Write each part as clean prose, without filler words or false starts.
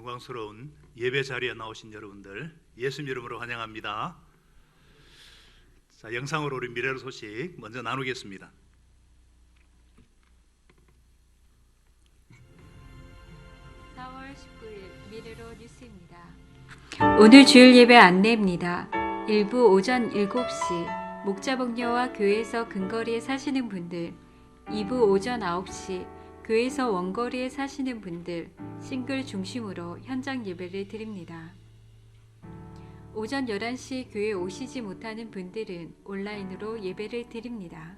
영광스러운 예배 자리에 나오신 여러분들 예수님 이름으로 환영합니다. 자, 영상으로 우리 미래로 소식 먼저 나누겠습니다. 미래로 뉴스입니다. 오늘 주일 예배 안내입니다. 일부 오전 7시 목자복녀와 교회에서 근거리에 사시는 분들, 2부 오전 9시 교회에서 원거리에 사시는 분들 싱글 중심으로 현장 예배를 드립니다. 오전 11시 교회 오시지 못하는 분들은 온라인으로 예배를 드립니다.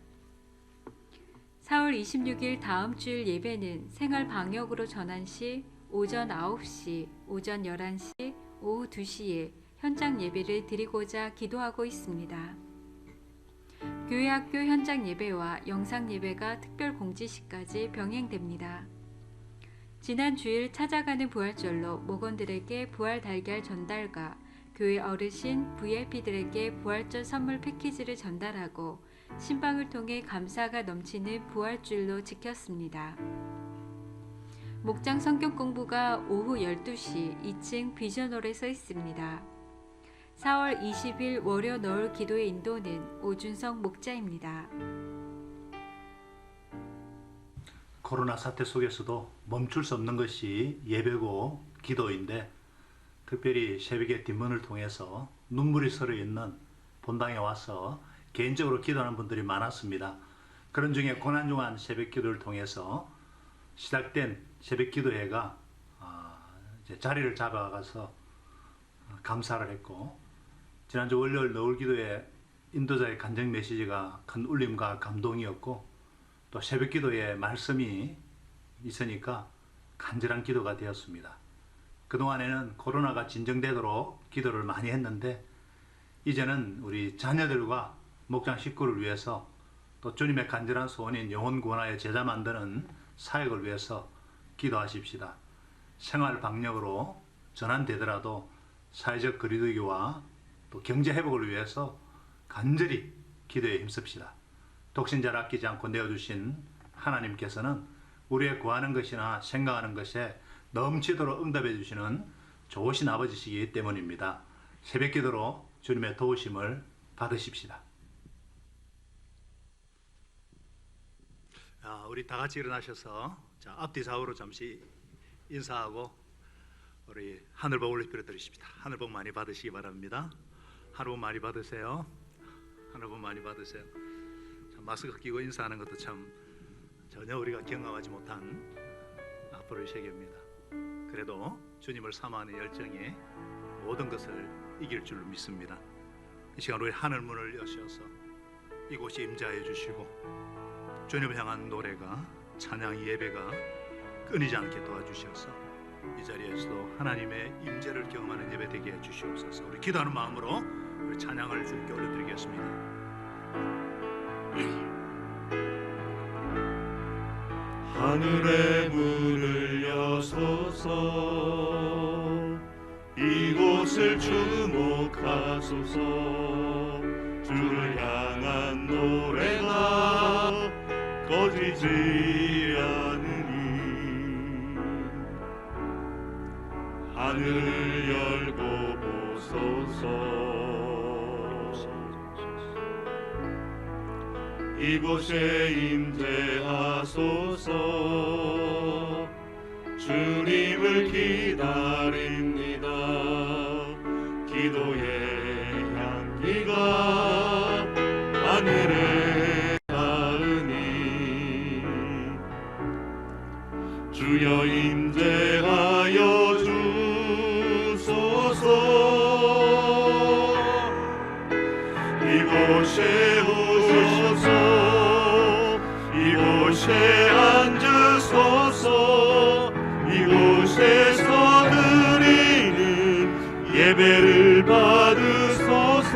4월 26일 다음 주일 예배는 생활 방역으로 전환 시 오전 9시, 오전 11시, 오후 2시에 현장 예배를 드리고자 기도하고 있습니다. 교회 학교 현장 예배와 영상 예배가 특별 공지시까지 병행됩니다. 지난 주일 찾아가는 부활절로 목원들에게 부활 달걀 전달과 교회 어르신 VIP들에게 부활절 선물 패키지를 전달하고 신방을 통해 감사가 넘치는 부활주일로 지켰습니다. 목장 성경 공부가 오후 12시 2층 비전홀에 서 있습니다. 4월 20일 월요 너울 기도의 인도는 오준성 목자입니다. 코로나 사태 속에서도 멈출 수 없는 것이 예배고 기도인데, 특별히 새벽의 뒷문을 통해서 눈물이 서려 있는 본당에 와서 개인적으로 기도하는 분들이 많았습니다. 그런 중에 고난중한 새벽 기도를 통해서 시작된 새벽 기도회가 이제 자리를 잡아가서 감사를 했고, 지난주 월요일 너울 기도회 인도자의 간증 메시지가 큰 울림과 감동이었고, 또 새벽 기도에 말씀이 있으니까 간절한 기도가 되었습니다. 그동안에는 코로나가 진정되도록 기도를 많이 했는데, 이제는 우리 자녀들과 목장 식구를 위해서 또 주님의 간절한 소원인 영혼 구원하여 제자 만드는 사역을 위해서 기도하십시다. 생활 방역으로 전환되더라도 사회적 거리두기와 또 경제 회복을 위해서 간절히 기도에 힘씁시다. 독신자를 아끼지 않고 내어주신 하나님께서는 우리의 구하는 것이나 생각하는 것에 넘치도록 응답해 주시는 좋으신 아버지시기 때문입니다. 새벽 기도로 주님의 도우심을 받으십시다. 우리 다 같이 일어나셔서 앞뒤 좌우로 잠시 인사하고 우리 하늘복 올리기를 드리십니다. 하늘복 많이 받으시기 바랍니다. 하늘복 많이 받으세요. 하늘복 많이 받으세요. 마스크 끼고 인사하는 것도 참 전혀 우리가 경험하지 못한 앞으로의 세계입니다. 그래도 주님을 사모하는 열정이 모든 것을 이길 줄로 믿습니다. 이 시간 우리 하늘 문을 여셔서 이곳에 임재하여 주시고, 주님을 향한 노래가, 찬양, 예배가 끊이지 않게 도와주셔서 이 자리에서도 하나님의 임재를 경험하는 예배 되게 해주시옵소서. 우리 기도하는 마음으로 우리 찬양을 주님께 올려드리겠습니다. 하늘의 문을 여소서, 이곳을 주목하소서. 주를 향한 노래가 꺼지지 않으니 하늘을 열고 보소서. 이곳에 임재하소서. 주님을 기다립니다. 기도의 향기가 하늘에 닿으니 주여 임재하여 주소서. 이곳에 오소서. 이곳에 앉으소서. 이곳에서 드리는 예배를 받으소서.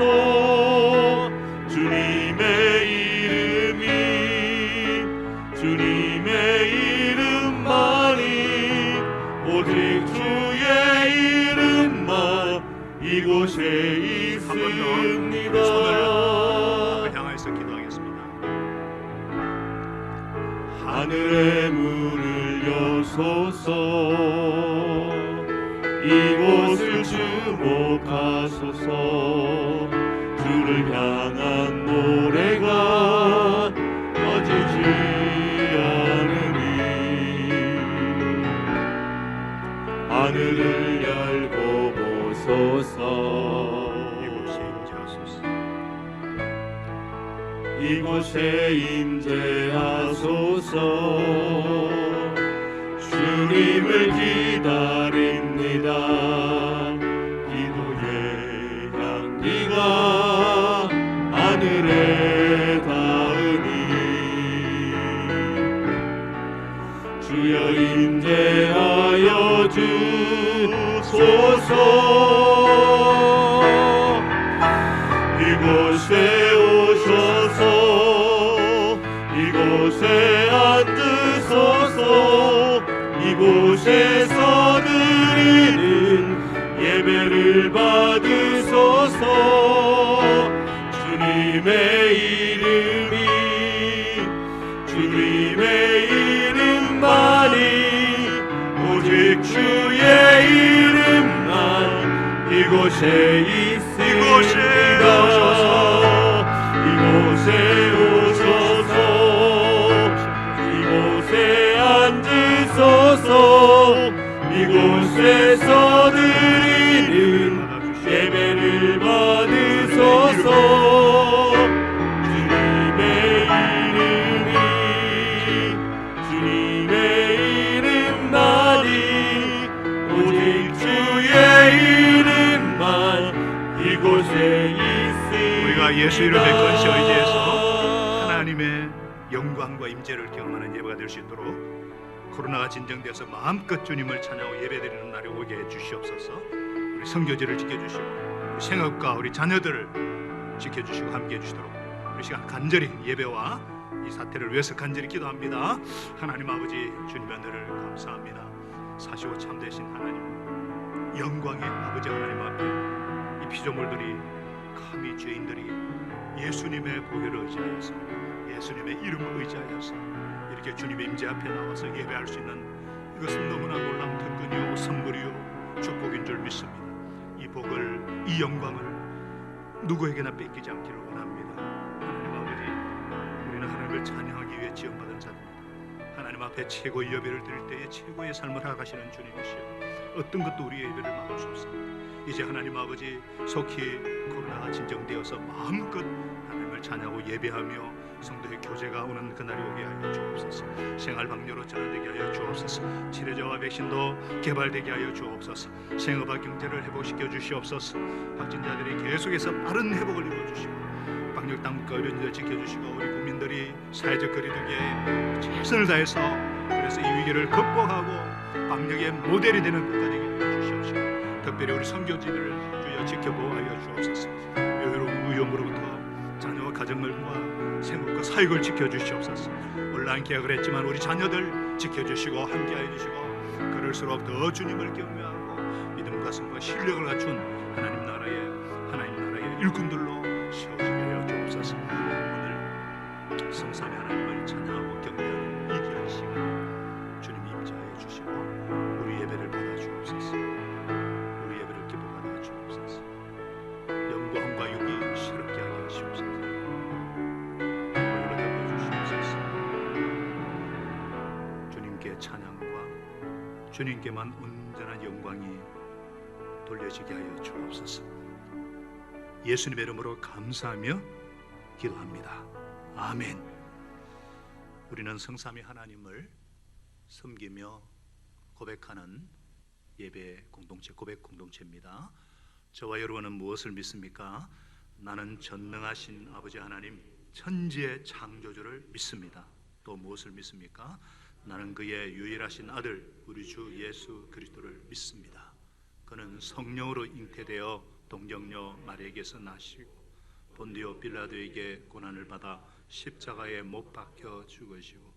주님의 이름이, 주님의 이름만이, 오직 주의 이름만 이곳에 있습니다. 손을 향해서 기도하겠습니다. 하늘의 문을 여소서. 이곳을 주목하소서. 주를 향한 노래가 꺼지지 않으니 하늘을 열고 보소서. 이곳에 임재하소서. 주님을 기다립니다. 기도의 향기가 하늘에 닿으니 주여 임재하여 주소서. 이곳에 오셔서 이곳에 앉으소서. 이곳에서 드리는 예배를 받으소서. 주님의 이름만이 오직 주의 이름만 이곳에 있습니다. 이곳에 오셔서 이곳에 앉으소서. 이곳에서 드리는 예배를 받으소서. 주님의 이름만이 오직 주의 이름만 이곳에 있습니다. 우리가 예수 이름의 건시 의지해서 하나님의 영광과 임재를 경험하는 예배가 될 수 있도록 코로나가 진정되어서 마음껏 주님을 찬양하고 예배드리는 날이 오게 해주시옵소서. 우리 선교지를 지켜주시고 우리 생업과 우리 자녀들을 지켜주시고 함께해 주시도록 우리 시간 간절히 예배와 이 사태를 위해서 간절히 기도합니다. 하나님 아버지, 주님의 은혜를 감사합니다. 사시고 참되신 하나님, 영광의 아버지 하나님 앞에 이 피조물들이 감히 죄인들이 예수님의 보혈을 의지하여서 예수님의 이름을 의지하여서 이렇게 주님의 임재 앞에 나와서 예배할 수 있는 이것은 너무나 놀라운 특권이요 선물이요 축복인 줄 믿습니다. 이 복을, 이 영광을 누구에게나 뺏기지 않기를 원합니다. 하나님 아버지, 우리는 하나님을 찬양하기 위해 지원받은 자입니다. 하나님 앞에 최고의 예배를 드릴 때에 최고의 삶을 살아가시는 주님이시여, 어떤 것도 우리의 예배를 막을 수 없습니다. 이제 하나님 아버지, 속히 코로나가 진정되어서 마음껏 하나님을 찬양하고 예배하며 성도의 교제가 오는 그날이 오게 하여 주옵소서. 생활방뇨로 전환되게 하여 주옵소서. 치료제와 백신도 개발되게 하여 주옵소서. 생업과 경제를 회복시켜 주시옵소서. 확진자들이 계속해서 빠른 회복을 이루어주시고 방역당국과 의료진들 지켜주시고 우리 국민들이 사회적 거리두기에 최선을 다해서 그래서 이 위기를 극복하고 방역의 모델이 되는 국가 되게 하여 주시옵시고, 특별히 우리 선교지들을 주여 지켜보아여 주옵소서. 위험으로부터 자녀와 가정들과 생업과 사역을 지켜주시옵소서. 온라인 계약을 했지만 우리 자녀들 지켜주시고 함께하여 주시고, 그럴수록 더 주님을 경외하고 믿음과 성과 신력을 갖춘 하나님 나라의 일꾼들로 세워지게 하여 주옵소서. 오늘 성삼위 하나님을 찬양하고 경배하는 이 귀한 시간 주님 임재하여 주시고 우리 예배를 받아 주옵소서. 우리 예배를 기뻐받아 주옵소서. 영광과 육이 새롭게 하게 하시옵소서. 올라가 주시옵소서. 주님께 찬양과 주님께만 온전한 영광이 돌려지게 하여 주옵소서. 예수님의 이름으로 감사하며 기도합니다. 아멘. 우리는 성삼위 하나님을 섬기며 고백하는 예배 공동체, 고백 공동체입니다. 저와 여러분은 무엇을 믿습니까? 나는 전능하신 아버지 하나님, 천지의 창조주를 믿습니다. 또 무엇을 믿습니까? 나는 그의 유일하신 아들 우리 주 예수 그리스도를 믿습니다. 그는 성령으로 잉태되어 동정녀 마리아에게서 나시고 본디오 빌라도에게 고난을 받아 십자가에 못 박혀 죽으시고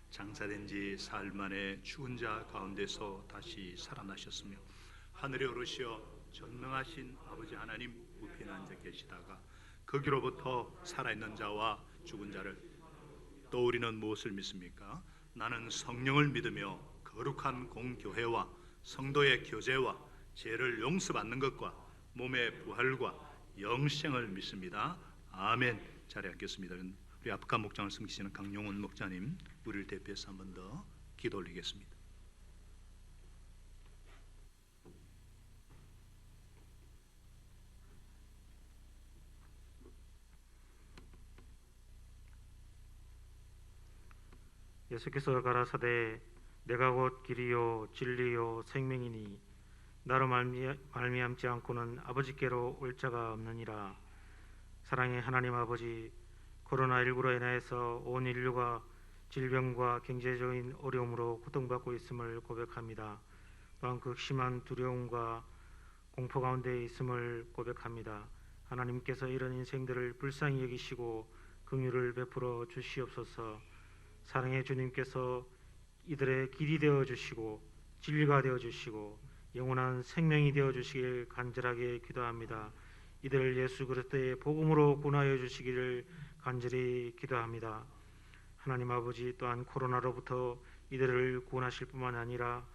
장사된 지 사흘 만에 죽은 자 가운데서 다시 살아나셨으며 하늘에 오르시어 전능하신 아버지 하나님 우편에 앉아 계시다가 거기로부터 살아있는 자와 죽은 자를, 또 우리는 무엇을 믿습니까? 나는 성령을 믿으며 거룩한 공교회와 성도의 교제와 죄를 용서받는 것과 몸의 부활과 영생을 믿습니다. 아멘. 자리에 앉겠습니다. 우리 아프간 목장을 섬기시는 강용훈 목자님, 우리를 대표해서 한 번 더 기도 올리겠습니다. 예수께서 가라사대 내가 곧 길이요 진리요 생명이니 나로 말미암지 않고는 아버지께로 올 자가 없느니라. 사랑의 하나님 아버지, 코로나19로 인하여서 온 인류가 질병과 경제적인 어려움으로 고통받고 있음을 고백합니다. 또한 극심한 두려움과 공포 가운데 있음을 고백합니다. 하나님께서 이런 인생들을 불쌍히 여기시고 긍휼을 베풀어 주시옵소서. 사랑의 주님께서 이들의 길이 되어 주시고 진리가 되어 주시고 영원한 생명이 되어 주시길 간절하게 기도합니다. 이들을 예수 그리스도의 복음으로 구원하여 주시기를 간절히 기도합니다. 하나님 아버지, 또한 코로나로부터 이들을 구원하실 뿐만 아니라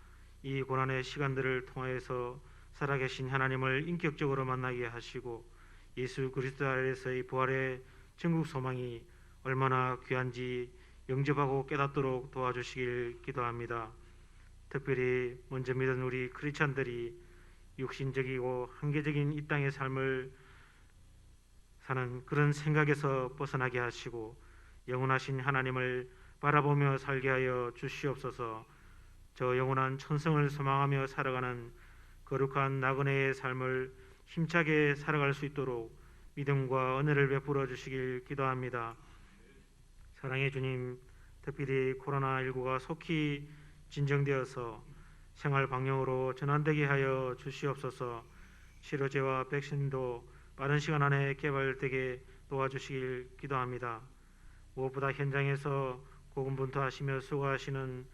이 고난의 시간들을 통하여서 살아계신 하나님을 인격적으로 만나게 하시고 예수 그리스도 아래서의 부활의 천국 소망이 얼마나 귀한지 영접하고 깨닫도록 도와주시길 기도합니다. 특별히 먼저 믿은 우리 크리스찬들이 육신적이고 한계적인 이 땅의 삶을 사는 그런 생각에서 벗어나게 하시고 영원하신 하나님을 바라보며 살게 하여 주시옵소서. 저 영원한 천성을 소망하며 살아가는 거룩한 나그네의 삶을 힘차게 살아갈 수 있도록 믿음과 은혜를 베풀어 주시길 기도합니다. 사랑의 주님, 특별히 코로나19가 속히 진정되어서 생활 방역으로 전환되게 하여 주시옵소서. 치료제와 백신도 빠른 시간 안에 개발되게 도와주시길 기도합니다. 무엇보다 현장에서 고군분투하시며 수고하시는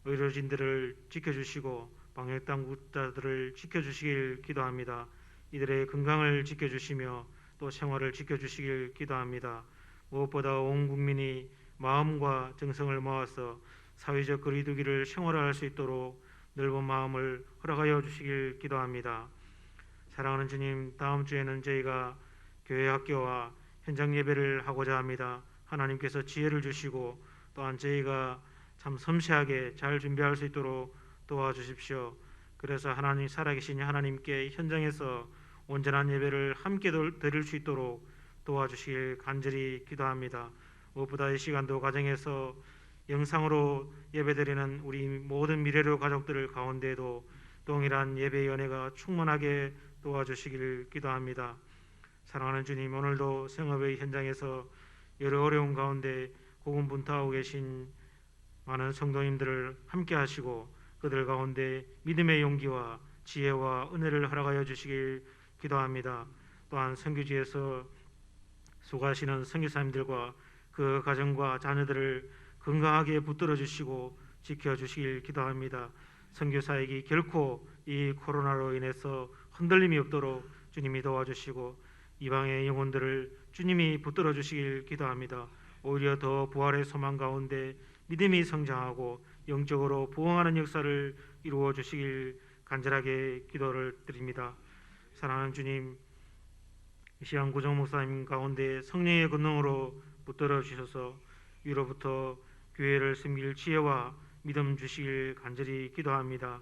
의료진들을 지켜주시고 방역당국자들을 지켜주시길 기도합니다. 이들의 건강을 지켜주시며 또 생활을 지켜주시길 기도합니다. 무엇보다 온 국민이 마음과 정성을 모아서 사회적 거리두기를 생활할 수 있도록 넓은 마음을 허락하여 주시길 기도합니다. 사랑하는 주님, 다음 주에는 저희가 교회 학교와 현장 예배를 하고자 합니다. 하나님께서 지혜를 주시고 또한 저희가 참 섬세하게 잘 준비할 수 있도록 도와주십시오. 그래서 하나님, 살아계신 하나님께 현장에서 온전한 예배를 함께 드릴 수 있도록 도와주시길 간절히 기도합니다. 무엇보다 이 시간도 가정에서 영상으로 예배드리는 우리 모든 미래로 가족들 가운데에도 동일한 예배의 은혜가 충만하게 도와주시기를 기도합니다. 사랑하는 주님, 오늘도 생업의 현장에서 여러 어려운 가운데 고군분투하고 계신 많은 성도님들을 함께 하시고 그들 가운데 믿음의 용기와 지혜와 은혜를 허락하여 주시길 기도합니다. 또한 선교지에서 수고하시는 선교사님들과 그 가정과 자녀들을 건강하게 붙들어 주시고 지켜 주시길 기도합니다. 선교사역이 결코 이 코로나로 인해서 흔들림이 없도록 주님이 도와주시고 이방의 영혼들을 주님이 붙들어 주시길 기도합니다. 오히려 더 부활의 소망 가운데 믿음이 성장하고 영적으로 부흥하는 역사를 이루어 주시길 간절하게 기도를 드립니다. 사랑하는 주님, 이 시간 구정 목사님 가운데 성령의 권능으로 붙들어 주셔서 위로부터 교회를 섬길 지혜와 믿음 주시길 간절히 기도합니다.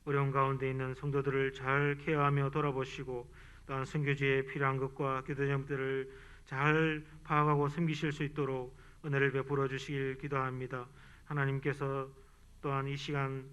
어려운 가운데 있는 성도들을 잘 케어하며 돌아보시고 또한 선교지에 필요한 것과 기도 제목들을 잘 파악하고 섬기실 수 있도록 은혜를 베풀어 주시길 기도합니다. 하나님께서 또한 이 시간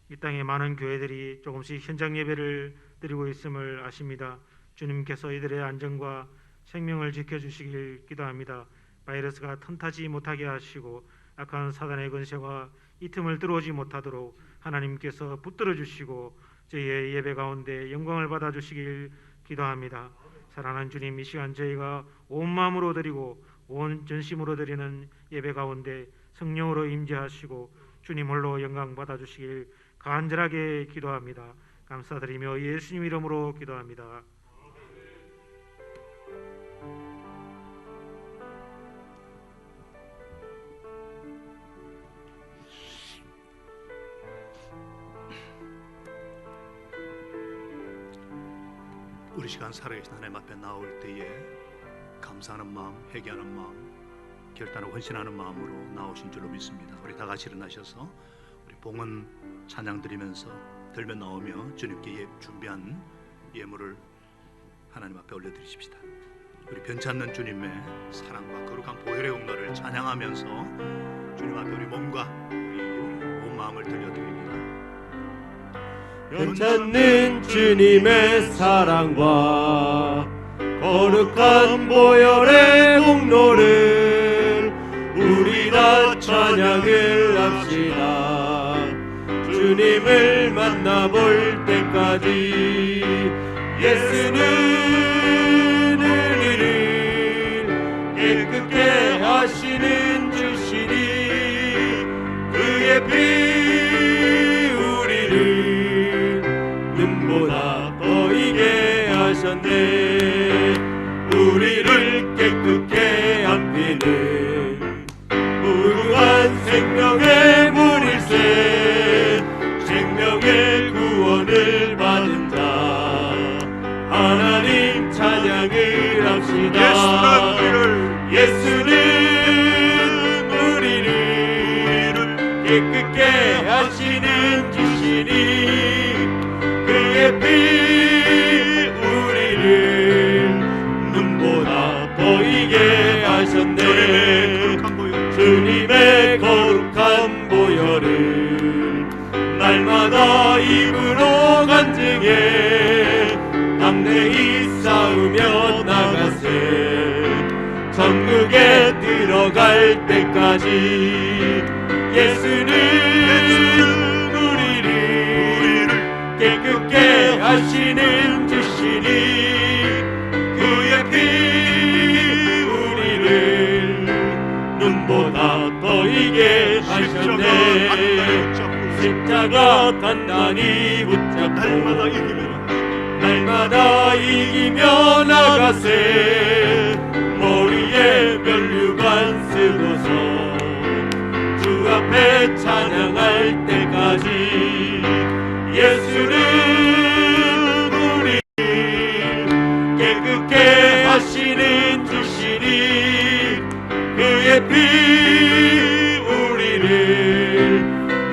이 땅의 많은 교회들이 조금씩 현장 예배를 드리고 있음을 아십니다. 주님께서 이들의 안전과 생명을 지켜주시길 기도합니다. 바이러스가 틈타지 못하게 하시고 악한 사단의 권세가 이 틈을 들어오지 못하도록 하나님께서 붙들어 주시고 저희의 예배 가운데 영광을 받아 주시길 기도합니다. 사랑하는 주님, 이 시간 저희가 온 마음으로 드리고 온 전심으로 드리는 예배 가운데 성령으로 임재하시고 주님 홀로 영광 받아 주시길 간절하게 기도합니다. 감사드리며 예수님 이름으로 기도합니다. 우리 시간 살아계신 하나님 앞에 나올 때에 감사하는 마음, 회개하는 마음, 결단하고 헌신하는 마음으로 나오신 줄로 믿습니다. 우리 다 같이 일어나셔서 우리 봉헌 찬양 드리면서 들며 나오며 주님께 준비한 예물을 하나님 앞에 올려드리십시다. 우리 변치 않는 주님의 사랑과 거룩한 보혈의 공로를 찬양하면서 주님 앞에 우리 몸과 우리 온 마음을 들려드립니다. 변찮는 주님의 사랑과 거룩한 보혈의 공로를 우리 다 찬양을 합시다. 주님을 만나볼 때까지 예수는 우리를 깨끗게 하시는 주시니 그의 피 우리를 눈보다 보이게 하셨네. 우리를 깨끗게 한 피는 무궁한 생명의 물일세. 생명의 구원을 받은 자 하나님 찬양을 합시다. 예수는 우리를 깨끗게 하시는 주시니 그의 피 우리를 눈보다 보이게 하셨네. 주님의 거룩한 보혈을 날마다 입으로 간증해 담대히 싸우며 나가세. 천국에 들어갈 때까지 예수는 우리를 깨끗게 하시는 주시니 그의 피 우리를 눈보다 보이게 하셨네. 십자가 단단히 붙잡고 날마다 이기며 나가세. 머리에 면류관 쓰고서 주 앞에 찬양할 때까지 예수는 우리 깨끗게 하시는 주시니 그의 피 우리를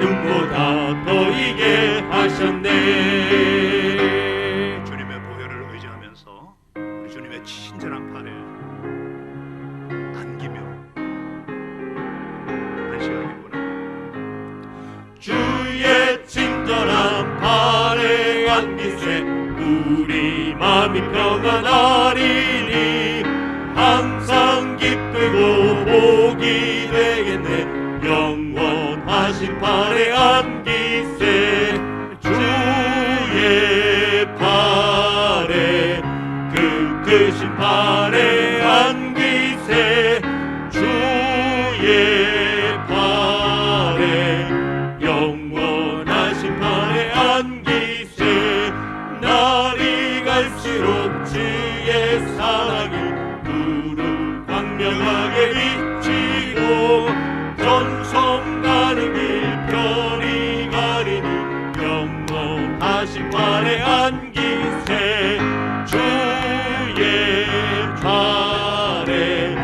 눈보다 보이게 하셨네. 주님의 보혈을 의지하면서 우리 주님의 친절한 팔에 안기며 안식하기구나. 주의 친절한 팔에 안기세. 우리 마음이 평안하리니 항상 기쁘고 복이 되겠네. 영원하신 팔에 안기세. 주의 팔에 그 크신 팔에 안기세. 주의 팔에 영원하신 팔에 안기세. 날이 갈수록 주의 사랑이 두루 광명하게 비치고 전성 가는 길 별이 가리니 영원하신 팔에 안기세. 주의 팔에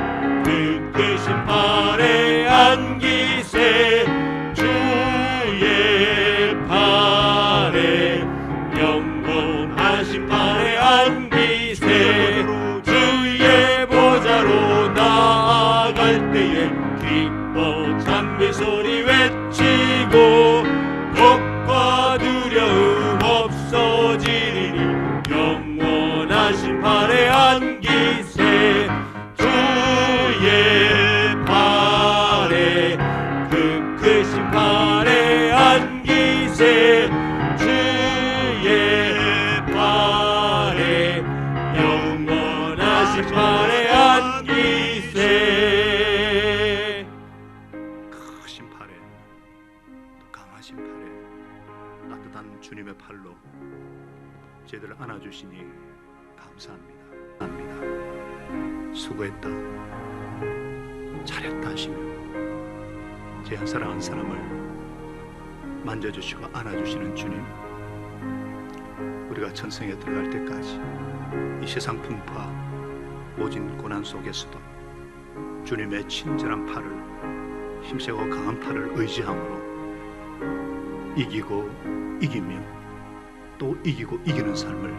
그 크신 팔에 안기세. 주의 팔에 영원하신 팔에 안기세. 주의 보좌로 나아갈 때에 기뻐 찬미 소리 외치고 겁과 두려움 없어지리니 영원하신 팔에 안기세. 주의 팔에 그 크신 팔에 안기세. 주의 팔에 영원하신 팔에 안기세. 크신 팔에 또 강하신 팔에 따뜻한 주님의 팔로 저희들을 안아주시니 감사합니다. 수고했다, 잘했다 하시며 제 한 사람 한 사람을 만져주시고 안아주시는 주님, 우리가 천성에 들어갈 때까지 이 세상 풍파 모진 고난 속에서도 주님의 친절한 팔을, 힘세고 강한 팔을 의지함으로 이기고 이기며 또 이기고 이기는 삶을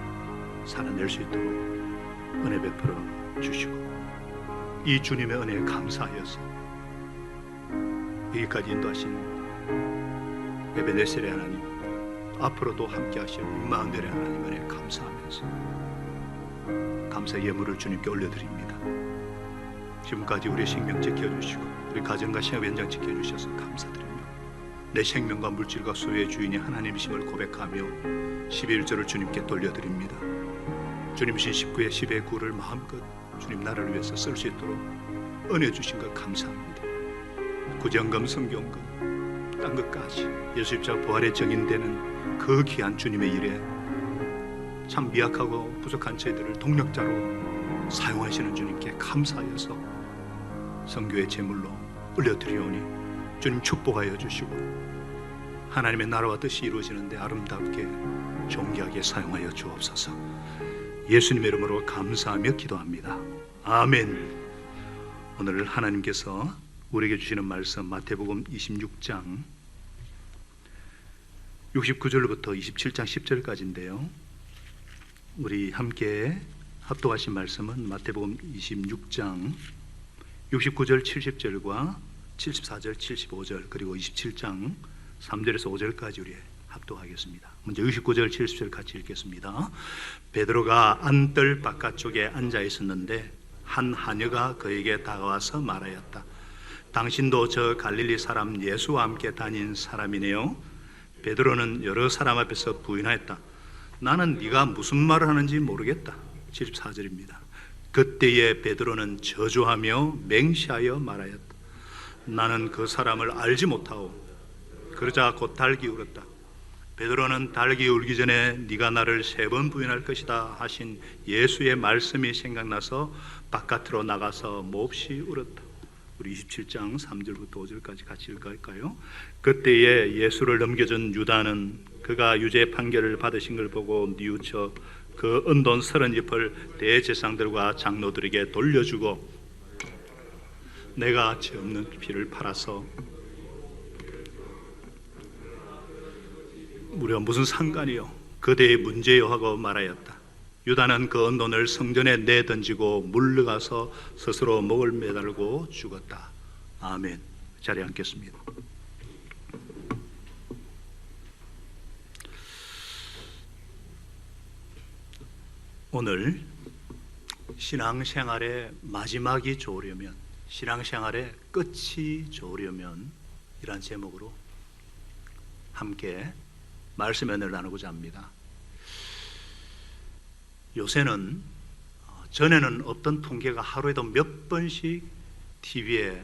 살아낼 수 있도록 은혜 베풀어 주시고, 이 주님의 은혜에 감사하여서 여기까지 인도하신 에베네셀의 하나님, 앞으로도 함께 하실 임마누엘의 하나님 은혜에 감사하면서 감사의 예물을 주님께 올려드립니다. 지금까지 우리의 생명 지켜주시고 우리 가정과 생업 현장 지켜주셔서 감사드립니다. 내 생명과 물질과 소유의 주인이 하나님이심을 고백하며 11조를 주님께 돌려드립니다. 주님이신 19의 10의 9를 마음껏 주님 나라를 위해서 쓸 수 있도록 은혜 주신 것 감사합니다. 구정금, 성경금, 딴 것까지 예수 십자가 부활의 정인되는 그 귀한 주님의 일에 참 미약하고 부족한 저희들을 동력자로 사용하시는 주님께 감사하여서 선교의 제물로 올려드리오니 주님 축복하여 주시고 하나님의 나라와 뜻이 이루어지는데 아름답게 존귀하게 사용하여 주옵소서. 예수님의 이름으로 감사하며 기도합니다. 아멘. 오늘 하나님께서 우리에게 주시는 말씀 마태복음 26장 69절부터 27장 10절까지인데요. 우리 함께 합독하신 말씀은 마태복음 26장 69절 70절과 74절 75절 그리고 27장 3절에서 5절까지 우리 합독하겠습니다. 먼저 69절 70절 같이 읽겠습니다. 베드로가 안뜰 바깥쪽에 앉아 있었는데 한 하녀가 그에게 다가와서 말하였다. 당신도 저 갈릴리 사람 예수와 함께 다닌 사람이네요. 베드로는 여러 사람 앞에서 부인하였다. 나는 네가 무슨 말을 하는지 모르겠다. 74절입니다. 그때에 베드로는 저주하며 맹시하여 말하였다. 나는 그 사람을 알지 못하오. 그러자 곧 닭이 울었다. 베드로는 닭이 울기 전에 네가 나를 3번 부인할 것이다 하신 예수의 말씀이 생각나서 바깥으로 나가서 몹시 울었다. 우리 27장 3절부터 5절까지 같이 읽을까요? 그때에 예수를 넘겨준 유다는 그가 유죄 판결을 받으신 걸 보고 뉘우쳐 그 은돈 30잎을 대제사장들과 장로들에게 돌려주고 내가 죄 없는 피를 팔아서 무려 무슨 상관이요? 그대의 문제요 하고 말하였다. 유다는 그 은돈을 성전에 내던지고 물러가서 스스로 목을 매달고 죽었다. 아멘. 자리에 앉겠습니다. 오늘 신앙생활의 마지막이 좋으려면, 신앙생활의 끝이 좋으려면 이란 제목으로 함께 말씀 연애를 나누고자 합니다. 요새는 전에는 없던 통계가 하루에도 몇 번씩 TV에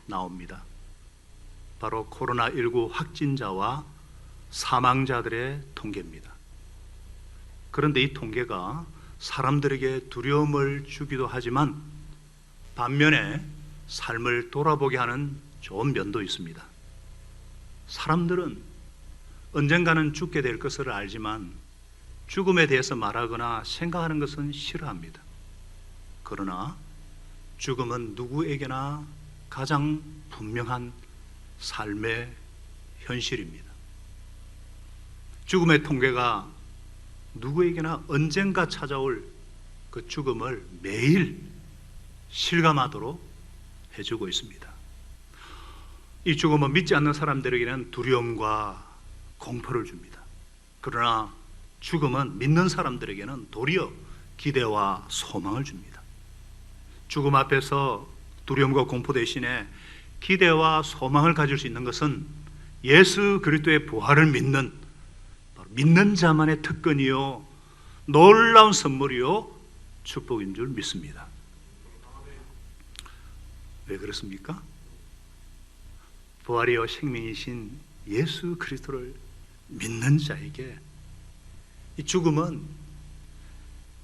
나옵니다. 바로 코로나19 확진자와 사망자들의 통계입니다. 그런데 이 통계가 사람들에게 두려움을 주기도 하지만 반면에 삶을 돌아보게 하는 좋은 면도 있습니다. 사람들은 언젠가는 죽게 될 것을 알지만 죽음에 대해서 말하거나 생각하는 것은 싫어합니다. 그러나 죽음은 누구에게나 가장 분명한 삶의 현실입니다. 죽음의 통계가 누구에게나 언젠가 찾아올 그 죽음을 매일 실감하도록 해주고 있습니다. 이 죽음은 믿지 않는 사람들에게는 두려움과 공포를 줍니다. 그러나 죽음은 믿는 사람들에게는 도리어 기대와 소망을 줍니다. 죽음 앞에서 두려움과 공포 대신에 기대와 소망을 가질 수 있는 것은 예수 그리스도의 부활을 믿는 자만의 특권이요 놀라운 선물이요 축복인 줄 믿습니다. 왜 그렇습니까? 부활이요 생명이신 예수 그리스도를 믿는 자에게 이 죽음은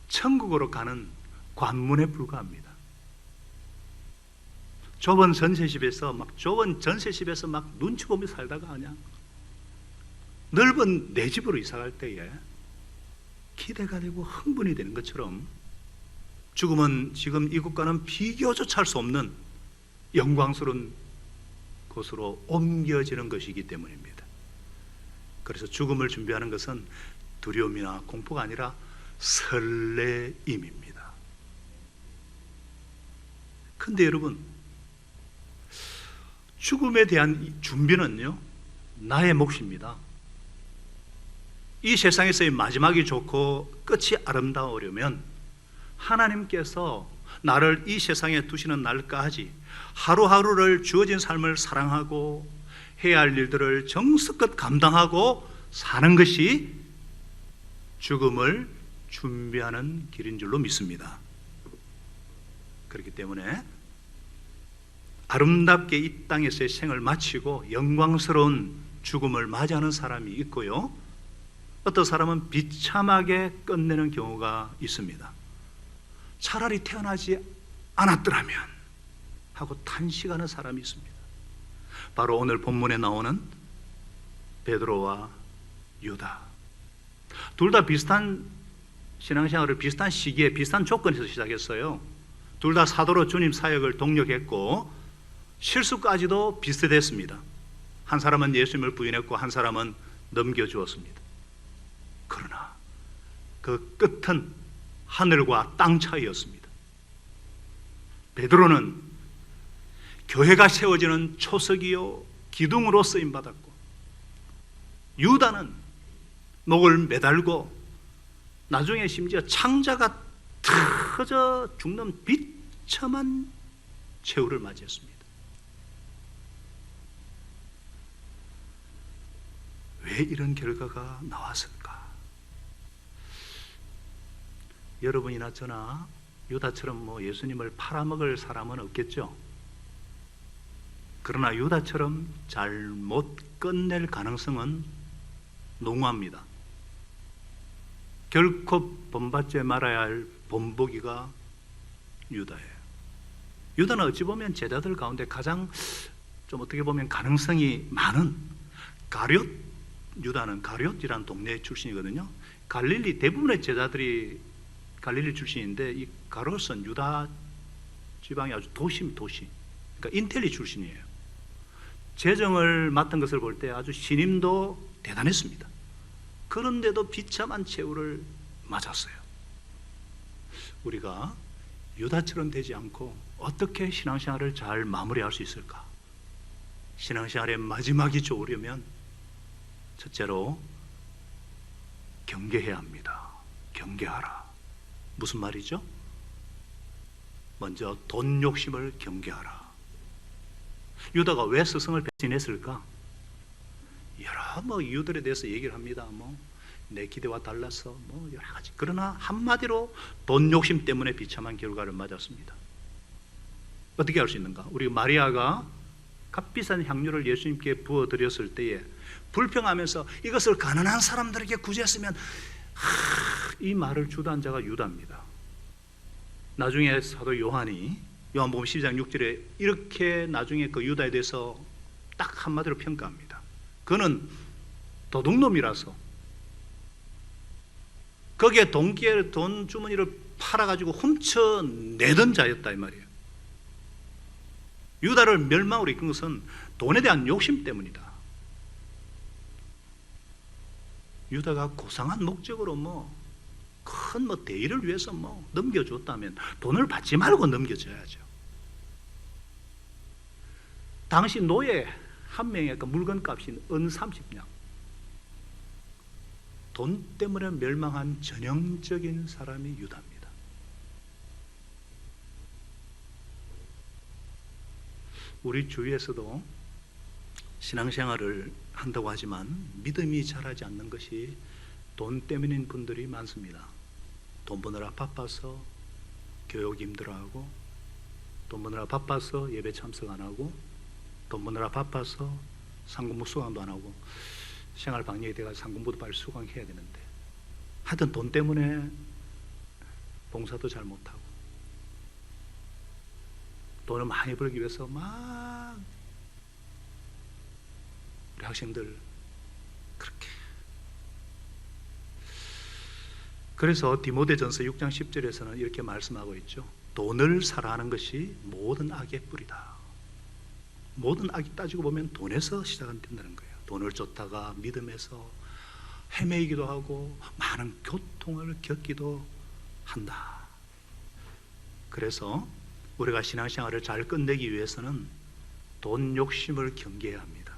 천국으로 가는 관문에 불과합니다. 좁은 전세집에서 막 눈치 보며 살다가 그냥 넓은 내 집으로 이사 갈 때에 기대가 되고 흥분이 되는 것처럼 죽음은 지금 이곳과는 비교조차 할 수 없는 영광스러운 곳으로 옮겨지는 것이기 때문입니다. 그래서 죽음을 준비하는 것은 두려움이나 공포가 아니라 설레임입니다. 근데 여러분, 죽음에 대한 준비는요, 나의 몫입니다. 이 세상에서의 마지막이 좋고 끝이 아름다우려면 하나님께서 나를 이 세상에 두시는 날까지 하루하루를 주어진 삶을 사랑하고 해야 할 일들을 정성껏 감당하고 사는 것이 죽음을 준비하는 길인 줄로 믿습니다. 그렇기 때문에 아름답게 이 땅에서의 생을 마치고 영광스러운 죽음을 맞이하는 사람이 있고요, 어떤 사람은 비참하게 끝내는 경우가 있습니다. 차라리 태어나지 않았더라면 하고 탄식하는 사람이 있습니다. 바로 오늘 본문에 나오는 베드로와 유다, 둘 다 비슷한 신앙생활을 비슷한 시기에 비슷한 조건에서 시작했어요. 둘 다 사도로 주님 사역을 동력했고 실수까지도 비슷했습니다. 한 사람은 예수님을 부인했고 한 사람은 넘겨주었습니다. 그러나 그 끝은 하늘과 땅 차이였습니다. 베드로는 교회가 세워지는 초석이요 기둥으로 쓰임받았고, 유다는 목을 매달고 나중에 심지어 창자가 터져 죽는 비참한 최후를 맞이했습니다. 왜 이런 결과가 나왔을까? 여러분이나 저나 유다처럼 예수님을 팔아먹을 사람은 없겠죠. 그러나 유다처럼 잘못 끝낼 가능성은 농후합니다. 결코 본받지 말아야 할 본보기가 유다예요. 유다는 어찌 보면 제자들 가운데 가장 좀 어떻게 보면 가능성이 많은 가룟, 유다는 가룟이라는 동네 출신이거든요. 갈릴리 대부분의 제자들이 갈릴리 출신인데 이 가룟은 유다 지방의 아주 도시. 그러니까 인텔리 출신이에요. 재정을 맡은 것을 볼 때 아주 신임도 대단했습니다. 그런데도 비참한 최후를 맞았어요. 우리가 유다처럼 되지 않고 어떻게 신앙생활을 잘 마무리할 수 있을까? 신앙생활의 마지막이 좋으려면 첫째로 경계해야 합니다. 경계하라. 무슨 말이죠? 먼저 돈 욕심을 경계하라. 유다가 왜 스승을 배신했을까? 여러 이유들에 대해서 얘기를 합니다. 내 기대와 달라서 여러 가지. 그러나 한마디로 돈 욕심 때문에 비참한 결과를 맞았습니다. 어떻게 할 수 있는가? 우리 마리아가 값비싼 향료를 예수님께 부어드렸을 때에 불평하면서 이것을 가난한 사람들에게 구제했으면, 이 말을 주도한 자가 유다입니다. 나중에 사도 요한이 요한복음 12장 6절에 이렇게 나중에 그 유다에 대해서 딱 한마디로 평가합니다. 그는 도둑놈이라서 거기에 동기에 돈 주머니를 팔아가지고 훔쳐내던 자였다 이 말이에요. 유다를 멸망으로 이끈 것은 돈에 대한 욕심 때문이다. 유다가 고상한 목적으로 큰 대의를 위해서 넘겨줬다면 돈을 받지 말고 넘겨줘야죠. 당시 노예 한 명의 그 물건값이 은 30냥. 돈 때문에 멸망한 전형적인 사람이 유다입니다. 우리 주위에서도 신앙생활을 한다고 하지만 믿음이 자라지 않는 것이 돈 때문인 분들이 많습니다. 돈 버느라 바빠서 교육 힘들어하고, 돈 버느라 바빠서 예배 참석 안 하고, 돈 버느라 바빠서 상공부 수강도 안 하고, 생활 방역이 돼가지고 상공부도 빨리 수강해야 되는데, 하여튼 돈 때문에 봉사도 잘 못하고, 돈을 많이 벌기 위해서 우리 학생들 그렇게. 그래서 디모데전서 6장 10절에서는 이렇게 말씀하고 있죠. 돈을 사랑하는 것이 모든 악의 뿌리다. 모든 악이 따지고 보면 돈에서 시작된다는 거예요. 돈을 쫓다가 믿음에서 헤매이기도 하고 많은 고통을 겪기도 한다. 그래서 우리가 신앙생활을 잘 끝내기 위해서는 돈 욕심을 경계해야 합니다.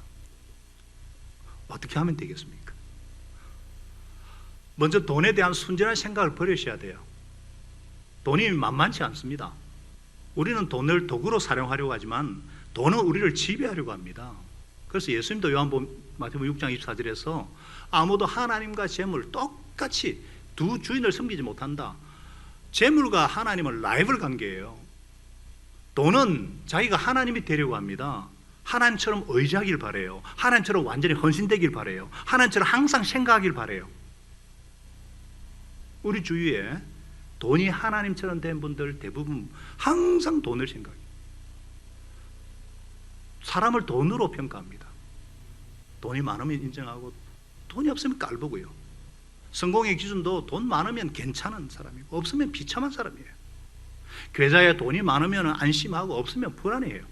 어떻게 하면 되겠습니까? 먼저 돈에 대한 순전한 생각을 버리셔야 돼요. 돈이 만만치 않습니다. 우리는 돈을 도구로 사용하려고 하지만 돈은 우리를 지배하려고 합니다. 그래서 예수님도 마태복음 6장 24절에서 아무도 하나님과 재물 똑같이 두 주인을 섬기지 못한다. 재물과 하나님은 라이벌 관계예요. 돈은 자기가 하나님이 되려고 합니다. 하나님처럼 의지하길 바래요. 하나님처럼 완전히 헌신되길 바래요. 하나님처럼 항상 생각하길 바래요. 우리 주위에 돈이 하나님처럼 된 분들 대부분 항상 돈을 생각해요. 사람을 돈으로 평가합니다. 돈이 많으면 인정하고 돈이 없으면 깔보고요. 성공의 기준도 돈 많으면 괜찮은 사람이고 없으면 비참한 사람이에요. 계좌에 돈이 많으면 안심하고 없으면 불안해요.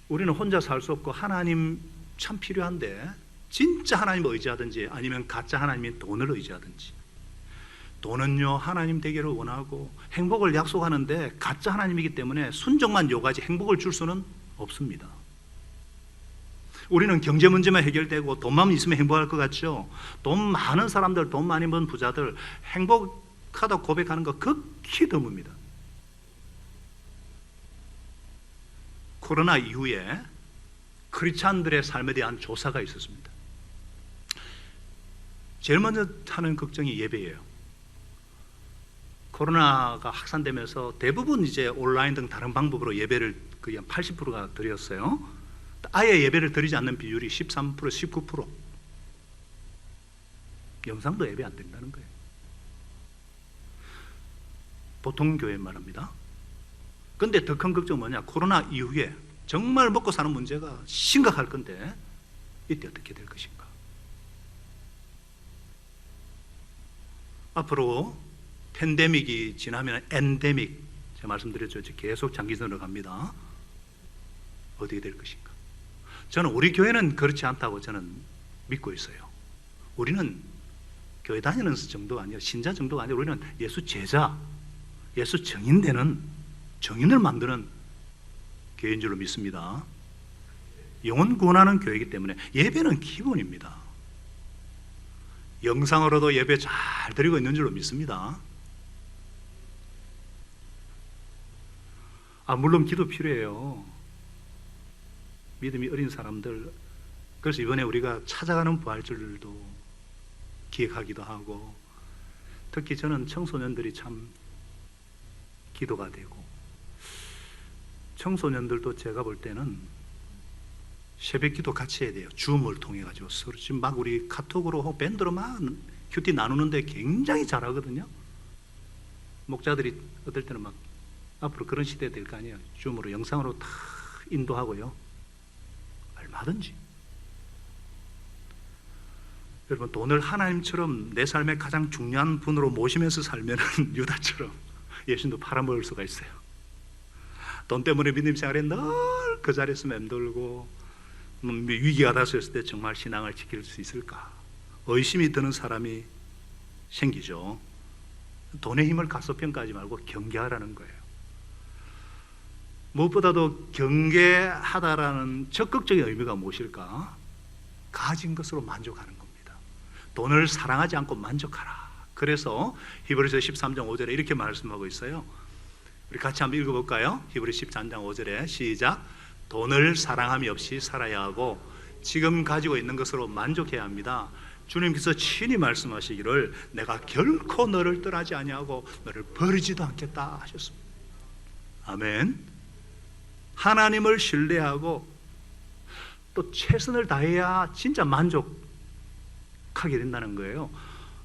우리는 혼자 살 수 없고 하나님 참 필요한데 진짜 하나님을 의지하든지 아니면 가짜 하나님인 돈을 의지하든지. 돈은요 하나님 되기를 원하고 행복을 약속하는데 가짜 하나님이기 때문에 순종만 요구하지 행복을 줄 수는 없습니다. 우리는 경제 문제만 해결되고 돈만 있으면 행복할 것 같죠. 돈 많은 사람들, 돈 많이 번 부자들 행복하다고 고백하는 거 극히 드뭅니다. 코로나 이후에 크리스찬들의 삶에 대한 조사가 있었습니다. 제일 먼저 하는 걱정이 예배예요. 코로나가 확산되면서 대부분 이제 온라인 등 다른 방법으로 예배를 거의 한 80%가 드렸어요. 아예 예배를 드리지 않는 비율이 13%, 19%. 영상도 예배 안 드린다는 거예요. 보통 교회 말합니다. 근데 더 큰 걱정은 뭐냐? 코로나 이후에 정말 먹고 사는 문제가 심각할 건데 이때 어떻게 될 것인가? 앞으로 팬데믹이 지나면 엔데믹, 제가 말씀드렸죠. 계속 장기전으로 갑니다. 어떻게 될 것인가? 저는 우리 교회는 그렇지 않다고 저는 믿고 있어요. 우리는 교회 다니는 정도가 아니라 신자 정도가 아니라 우리는 예수 제자, 예수 증인되는 증인을 만드는 교회인 줄로 믿습니다. 영혼 구원하는 교회이기 때문에 예배는 기본입니다. 영상으로도 예배 잘 드리고 있는 줄로 믿습니다. 물론 기도 필요해요. 믿음이 어린 사람들. 그래서 이번에 우리가 찾아가는 부활절도 기획하기도 하고, 특히 저는 청소년들이 참 기도가 되고, 청소년들도 제가 볼 때는 새벽기도 같이 해야 돼요. 줌을 통해 가지고 서로 지금 막 우리 카톡으로 밴드로 막 큐티 나누는데 굉장히 잘하거든요. 목자들이 어떨 때는 막 앞으로 그런 시대 될 거 아니에요. 줌으로 영상으로 다 인도하고요. 얼마든지. 여러분, 돈을 하나님처럼 내 삶의 가장 중요한 분으로 모시면서 살면 유다처럼 예수님도 팔아먹을 수가 있어요. 돈 때문에 믿음 생활에 늘 그 자리에서 맴돌고 위기가 닥쳤을 때 정말 신앙을 지킬 수 있을까? 의심이 드는 사람이 생기죠. 돈의 힘을 가소평가하지 말고 경계하라는 거예요. 무엇보다도 경계하다라는 적극적인 의미가 무엇일까? 가진 것으로 만족하는 겁니다. 돈을 사랑하지 않고 만족하라. 그래서 히브리서 13장 5절에 이렇게 말씀하고 있어요. 우리 같이 한번 읽어볼까요? 히브리 13장 5절에 시작. 돈을 사랑함이 없이 살아야 하고 지금 가지고 있는 것으로 만족해야 합니다. 주님께서 친히 말씀하시기를 내가 결코 너를 떠나지 아니하고 너를 버리지도 않겠다 하셨습니다. 아멘. 하나님을 신뢰하고 또 최선을 다해야 진짜 만족하게 된다는 거예요.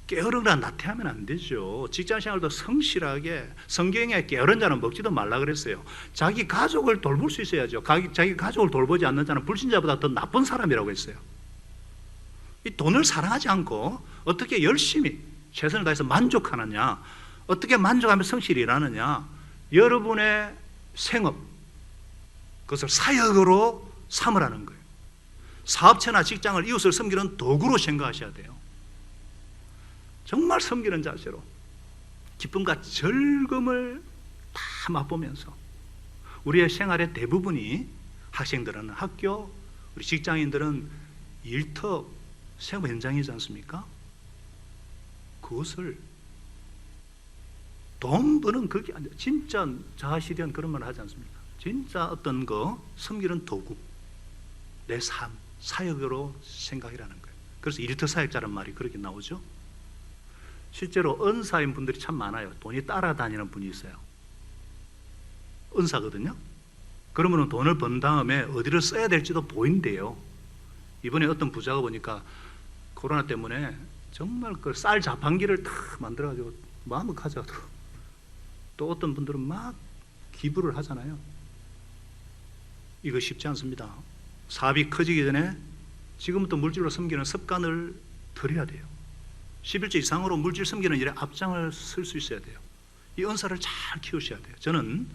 게으르거나 나태하면 안 되죠. 직장생활도 성실하게, 성경에 게으른 자는 먹지도 말라 그랬어요. 자기 가족을 돌볼 수 있어야죠. 자기 가족을 돌보지 않는 자는 불신자보다 더 나쁜 사람이라고 했어요. 이 돈을 사랑하지 않고 어떻게 열심히 최선을 다해서 만족하느냐, 어떻게 만족하며 성실히 일하느냐, 여러분의 생업, 그것을 사역으로 삼으라는 거예요. 사업체나 직장을 이웃을 섬기는 도구로 생각하셔야 돼요. 정말 섬기는 자세로 기쁨과 즐거움을 다 맛보면서 우리의 생활의 대부분이, 학생들은 학교, 우리 직장인들은 일터, 생업 현장이지 않습니까? 그것을 돈 버는 그게 아니라 진짜 자아실현 그런 말 하지 않습니까? 진짜 어떤 거 섬기는 도구, 내 삶, 사역으로 생각이라는 거예요. 그래서 일터 사역자라는 말이 그렇게 나오죠. 실제로 은사인 분들이 참 많아요. 돈이 따라다니는 분이 있어요. 은사거든요. 그러면 돈을 번 다음에 어디를 써야 될지도 보인대요. 이번에 어떤 부자가 보니까 코로나 때문에 정말 그 쌀 자판기를 다 만들어가지고 마음을 가져가더라고. 또 어떤 분들은 막 기부를 하잖아요. 이거 쉽지 않습니다. 사업이 커지기 전에 지금부터 물질로 섬기는 습관을 들여야 돼요. 11조 이상으로 물질 섬기는 일에 앞장을 쓸 수 있어야 돼요. 이 은사를 잘 키우셔야 돼요. 저는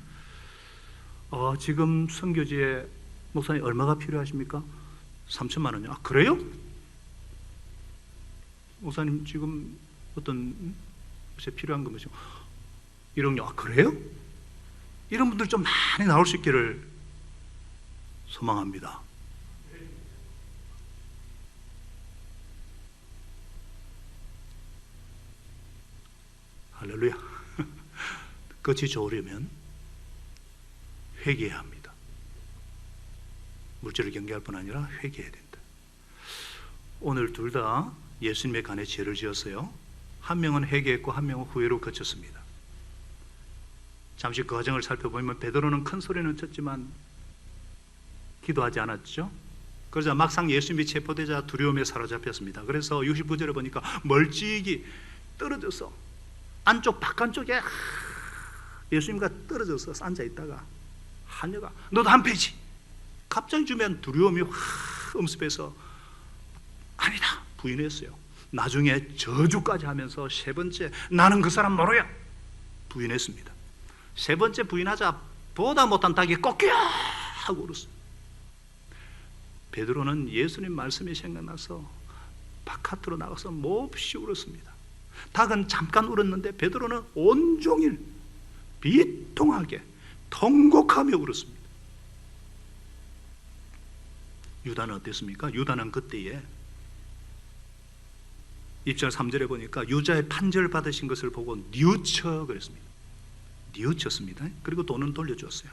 지금 선교지에 목사님 얼마가 필요하십니까? 3천만 원이요. 아, 그래요? 목사님 지금 어떤 것에 필요한 거 뭐죠? 1억요. 아, 그래요? 이런 분들 좀 많이 나올 수 있기를 소망합니다. 할렐루야. 끝이 좋으려면 회개해야 합니다. 물질을 경계할 뿐 아니라 회개해야 된다. 오늘 둘 다 예수님의 간에 죄를 지었어요. 한 명은 회개했고 한 명은 후회로 그쳤습니다. 잠시 그 과정을 살펴보면 베드로는 큰 소리는 쳤지만 기도하지 않았죠. 그러자 막상 예수님이 체포되자 두려움에 사로잡혔습니다. 그래서 69절에 보니까 멀찍이 떨어져서 안쪽 바깥쪽에 예수님과 떨어져서 앉아있다가 하녀가 너도 한 패지. 갑자기 주면 두려움이 확 음습해서 아니다 부인했어요. 나중에 저주까지 하면서 세 번째 나는 그 사람 모르야 부인했습니다. 세 번째 부인하자 보다 못한 닭이 꺾여 하고 울었어요. 베드로는 예수님 말씀이 생각나서 바깥으로 나가서 몹시 울었습니다. 닭은 잠깐 울었는데 베드로는 온종일 비통하게 통곡하며 울었습니다. 유다는 어땠습니까? 유다는 그때에 1절 3절에 보니까 유자의 판결 받으신 것을 보고 뉘우쳐 그랬습니다. 뉘우쳤습니다. 그리고 돈은 돌려주었어요.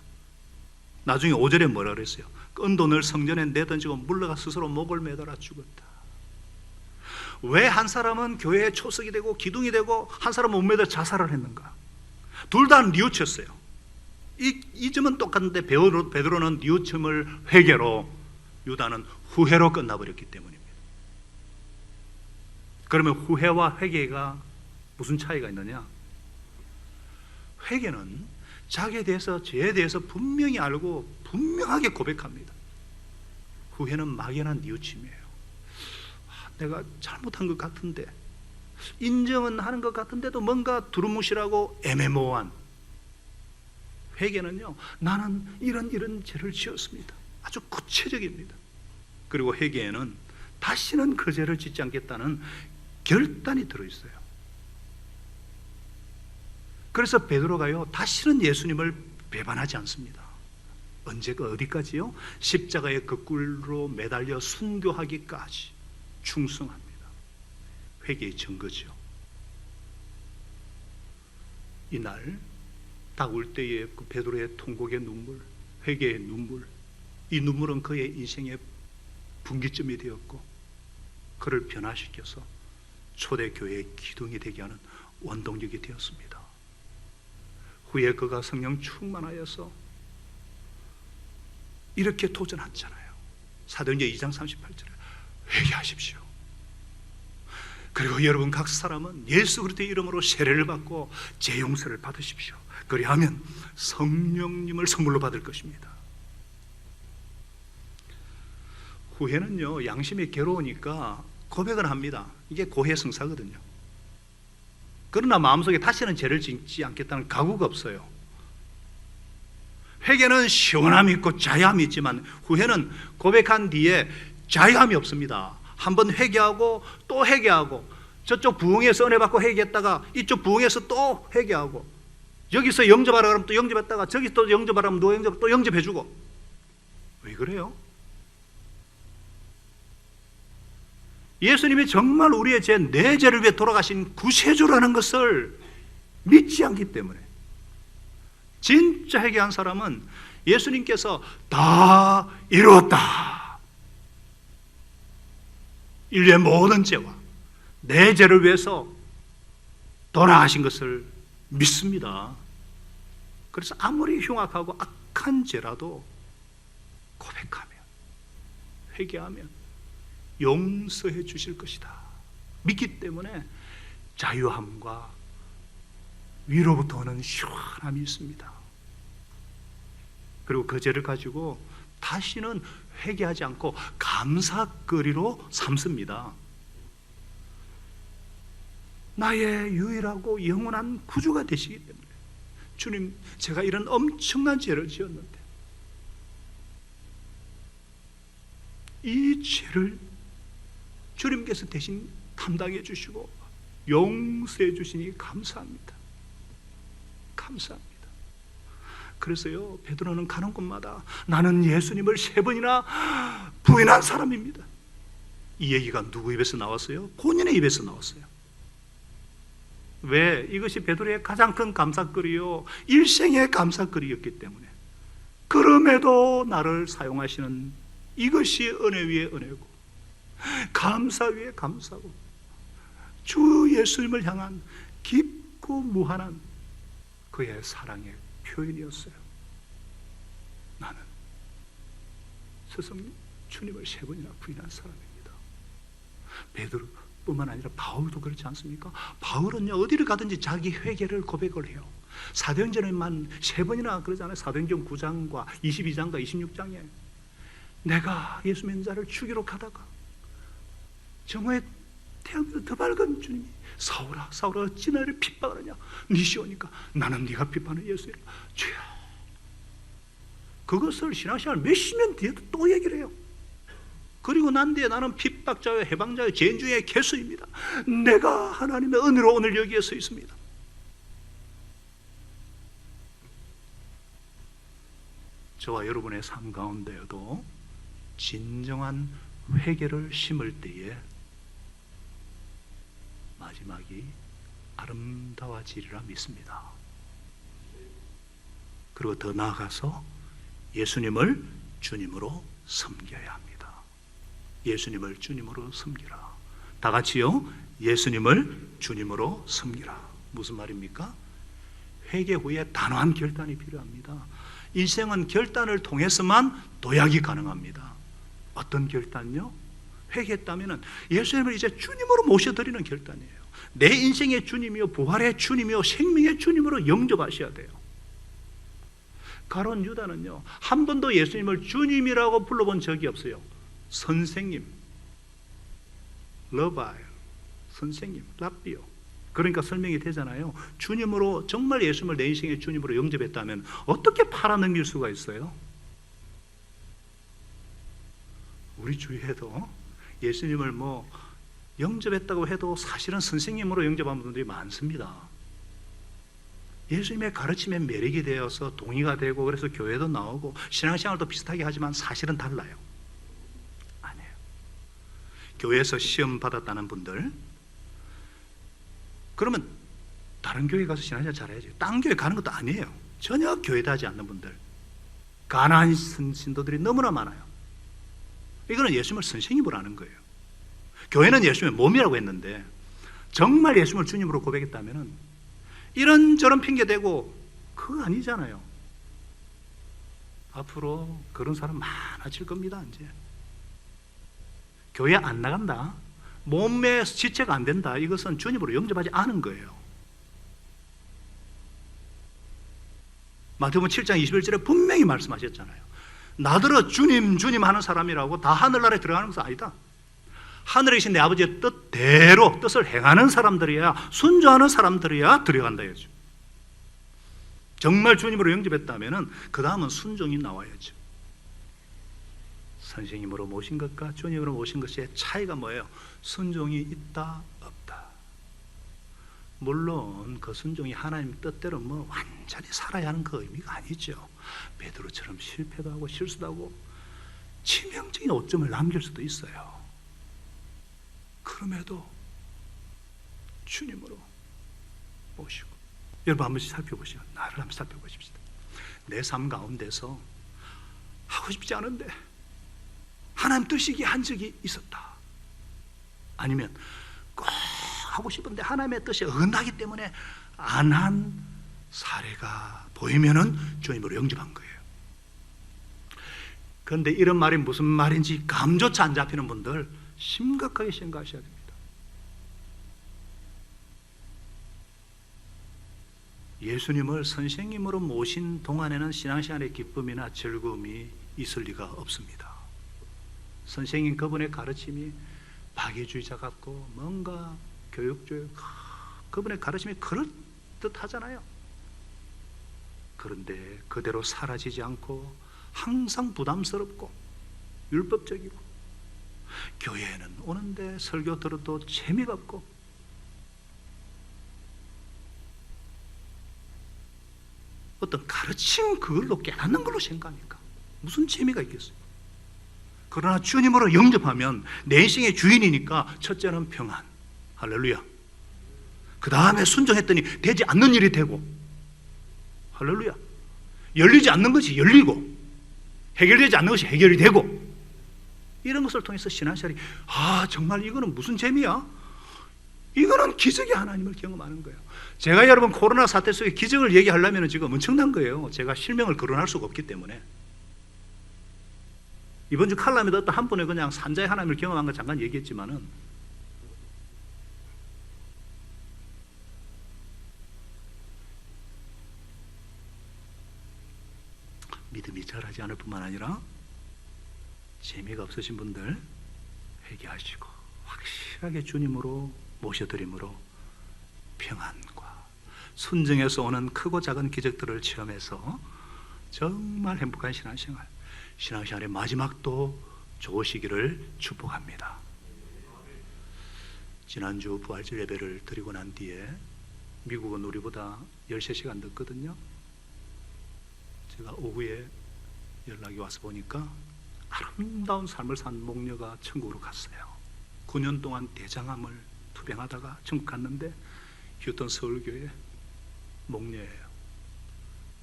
나중에 5절에 뭐라 그랬어요? 은 돈을 성전에 내던지고 물러가 스스로 목을 매달아 죽었다. 왜 한 사람은 교회의 초석이 되고 기둥이 되고 한 사람은 못 매달 자살을 했는가? 둘 다 뉘우쳤어요. 이 점은 똑같은데 베드로는 뉘우침을 회개로, 유다는 후회로 끝나버렸기 때문입니다. 그러면 후회와 회개가 무슨 차이가 있느냐? 회개는 자기에 대해서, 죄에 대해서 분명히 알고 분명하게 고백합니다. 후회는 막연한 뉘우침이에요. 내가 잘못한 것 같은데, 인정은 하는 것 같은데도 뭔가 두루뭉실하고 애매모호한. 회개는요, 나는 이런 죄를 지었습니다. 아주 구체적입니다. 그리고 회개에는 다시는 그 죄를 짓지 않겠다는 결단이 들어있어요. 그래서 베드로가요, 다시는 예수님을 배반하지 않습니다. 언제가 어디까지요? 십자가의 그 꿀로 매달려 순교하기까지 충성합니다. 회개의 증거죠. 이날 닭 울 때의 그 베드로의 통곡의 눈물, 회개의 눈물, 이 눈물은 그의 인생의 분기점이 되었고 그를 변화시켜서 초대교회의 기둥이 되게 하는 원동력이 되었습니다. 후에 그가 성령 충만하여서 이렇게 도전하잖아요. 사도행전 2장 38절에 회개하십시오. 그리고 여러분 각 사람은 예수 그리스도의 이름으로 세례를 받고 죄 용서를 받으십시오. 그리하면 성령님을 선물로 받을 것입니다. 후회는요, 양심이 괴로우니까 고백을 합니다. 이게 고해성사거든요. 그러나 마음속에 다시는 죄를 짓지 않겠다는 각오가 없어요. 회개는 시원함이 있고 자유함이 있지만 후회는 고백한 뒤에 자유함이 없습니다. 한번 회개하고 또 회개하고, 저쪽 부흥에서 은혜 받고 회개했다가 이쪽 부흥에서 또 회개하고, 여기서 영접하라 그러면 또 영접했다가 저기 또 영접하라 그러면 또 영접해주고. 왜 그래요? 예수님이 정말 우리의 죄, 내 죄를 위해 돌아가신 구세주라는 것을 믿지 않기 때문에. 진짜 회개한 사람은 예수님께서 다 이루었다, 인류의 모든 죄와 내 죄를 위해서 돌아가신 것을 믿습니다. 그래서 아무리 흉악하고 악한 죄라도 고백하면, 회개하면 용서해 주실 것이다 믿기 때문에 자유함과 위로부터 오는 시원함이 있습니다. 그리고 그 죄를 가지고 다시는 회개하지 않고 감사거리로 삼습니다. 나의 유일하고 영원한 구주가 되시기 때문에, 주님, 제가 이런 엄청난 죄를 지었는데 이 죄를 주님께서 대신 담당해 주시고 용서해 주시니 감사합니다. 감사합니다. 그래서요, 베드로는 가는 곳마다 나는 예수님을 3번이나 부인한 사람입니다. 이 얘기가 누구 입에서 나왔어요? 본인의 입에서 나왔어요. 왜? 이것이 베드로의 가장 큰 감사거리요, 일생의 감사거리였기 때문에. 그럼에도 나를 사용하시는 이것이 은혜 위에 은혜고 감사 위에 감사고 주 예수님을 향한 깊고 무한한 그의 사랑의 표현이었어요. 나는 스승님 주님을 3번이나 부인한 사람입니다. 베드로뿐만 아니라 바울도 그렇지 않습니까? 바울은요, 어디를 가든지 자기 회개를 고백을 해요. 사도행전에만 3번이나 그러잖아요. 사도행전 9장과 22장과 26장에 내가 예수 믿는 자를 죽이러 가다가 정오에 태양보다 더 밝은 주님이 사울아 사울아 어찌 나를 핍박하느냐, 니시 오니까 나는 네가 핍박하는 예수라 주여. 그것을 신앙생활 몇십 년 뒤에도 또 얘기를 해요. 그리고 난 뒤에 나는 핍박자요 해방자요 죄인 중에 개수입니다. 내가 하나님의 은혜로 오늘 여기에 서 있습니다. 저와 여러분의 삶 가운데에도 진정한 회개를 심을 때에 마지막이 아름다워지리라 믿습니다. 그리고 더 나아가서 예수님을 주님으로 섬겨야 합니다. 예수님을 주님으로 섬기라. 다 같이요, 예수님을 주님으로 섬기라. 무슨 말입니까? 회개 후에 단호한 결단이 필요합니다. 인생은 결단을 통해서만 도약이 가능합니다. 어떤 결단요? 회개했다면 예수님을 이제 주님으로 모셔드리는 결단이에요. 내 인생의 주님이요, 부활의 주님이요, 생명의 주님으로 영접하셔야 돼요. 가룟 유다는요, 한 번도 예수님을 주님이라고 불러본 적이 없어요. 선생님, 러바이, 선생님, 랍비요. 그러니까 설명이 되잖아요. 주님으로, 정말 예수님을 내 인생의 주님으로 영접했다면 어떻게 팔아넘길 수가 있어요? 우리 주위에도 예수님을 영접했다고 해도 사실은 선생님으로 영접한 분들이 많습니다. 예수님의 가르침에 매력이 되어서 동의가 되고 그래서 교회도 나오고 신앙생활도 비슷하게 하지만 사실은 달라요. 아니에요. 교회에서 시험 받았다는 분들, 그러면 다른 교회 가서 신앙생활 잘해야죠. 딴 교회 가는 것도 아니에요. 전혀 교회다하지 않는 분들, 가난한 신도들이 너무나 많아요. 이거는 예수님을 선생님으로 아는 거예요. 교회는 예수님의 몸이라고 했는데 정말 예수님을 주님으로 고백했다면 이런저런 핑계대고 그거 아니잖아요. 앞으로 그런 사람 많아질 겁니다. 이제 교회 안 나간다, 몸에 지체가 안 된다, 이것은 주님으로 영접하지 않은 거예요. 마태복음 7장 21절에 분명히 말씀하셨잖아요. 나더러 주님 주님 하는 사람이라고 다 하늘나라에 들어가는 것은 아니다. 하늘에 계신 내 아버지의 뜻대로 뜻을 행하는 사람들이야, 순종하는 사람들이야 들어간다 이거죠. 정말 주님으로 영접했다면 그 다음은 순종이 나와야죠. 선생님으로 모신 것과 주님으로 모신 것의 차이가 뭐예요? 순종이 있다 없다. 물론 그 순종이 하나님 뜻대로 뭐 완전히 살아야 하는 그 의미가 아니죠. 베드로처럼 실패도 하고 실수도 하고 치명적인 오점을 남길 수도 있어요. 그럼에도 주님으로 모시고, 여러분 한 번씩 살펴보시죠. 나를 한번 살펴보십시다. 내 삶 가운데서 하고 싶지 않은데 하나님 뜻이기에 한 적이 있었다. 아니면 꼭 하고 싶은데 하나님의 뜻이 어긋나기 때문에 안 한 사례가 보이면은 주님으로 영접한 거예요. 그런데 이런 말이 무슨 말인지 감조차 안 잡히는 분들 심각하게 생각하셔야 됩니다. 예수님을 선생님으로 모신 동안에는 신앙생활의 기쁨이나 즐거움이 있을 리가 없습니다. 선생님 그분의 가르침이 박애주의자 같고 뭔가 교육주의, 그분의 가르침이 그럴듯하잖아요. 그런데 그대로 사라지지 않고 항상 부담스럽고 율법적이고, 교회에는 오는데 설교 들어도 재미가 없고, 어떤 가르침 그걸로 깨닫는 걸로 생각하니까 무슨 재미가 있겠어요? 그러나 주님으로 영접하면 내 인생의 주인이니까 첫째는 평안, 할렐루야. 그 다음에 순종했더니 되지 않는 일이 되고, 할렐루야. 열리지 않는 것이 열리고, 해결되지 않는 것이 해결이 되고, 이런 것을 통해서 신앙생활이 정말 이거는 무슨 재미야? 이거는 기적의 하나님을 경험하는 거예요. 제가 여러분 코로나 사태 속에 기적을 얘기하려면 지금 엄청난 거예요. 제가 실명을 거론할 수가 없기 때문에. 이번 주 칼럼에도 어떤 한 분의 그냥 산자의 하나님을 경험한 거 잠깐 얘기했지만은, 믿음이 절하지 않을 뿐만 아니라 재미가 없으신 분들 회개하시고 확실하게 주님으로 모셔드림으로 평안과 순종에서 오는 크고 작은 기적들을 체험해서 정말 행복한 신앙생활의 마지막도 좋으시기를 축복합니다. 지난주 부활절 예배를 드리고 난 뒤에 미국은 우리보다 13시간 늦거든요. 제가 오후에 연락이 와서 보니까 아름다운 삶을 산 목녀가 천국으로 갔어요. 9년 동안 대장암을 투병하다가 천국 갔는데 휴턴 서울교회 목녀예요.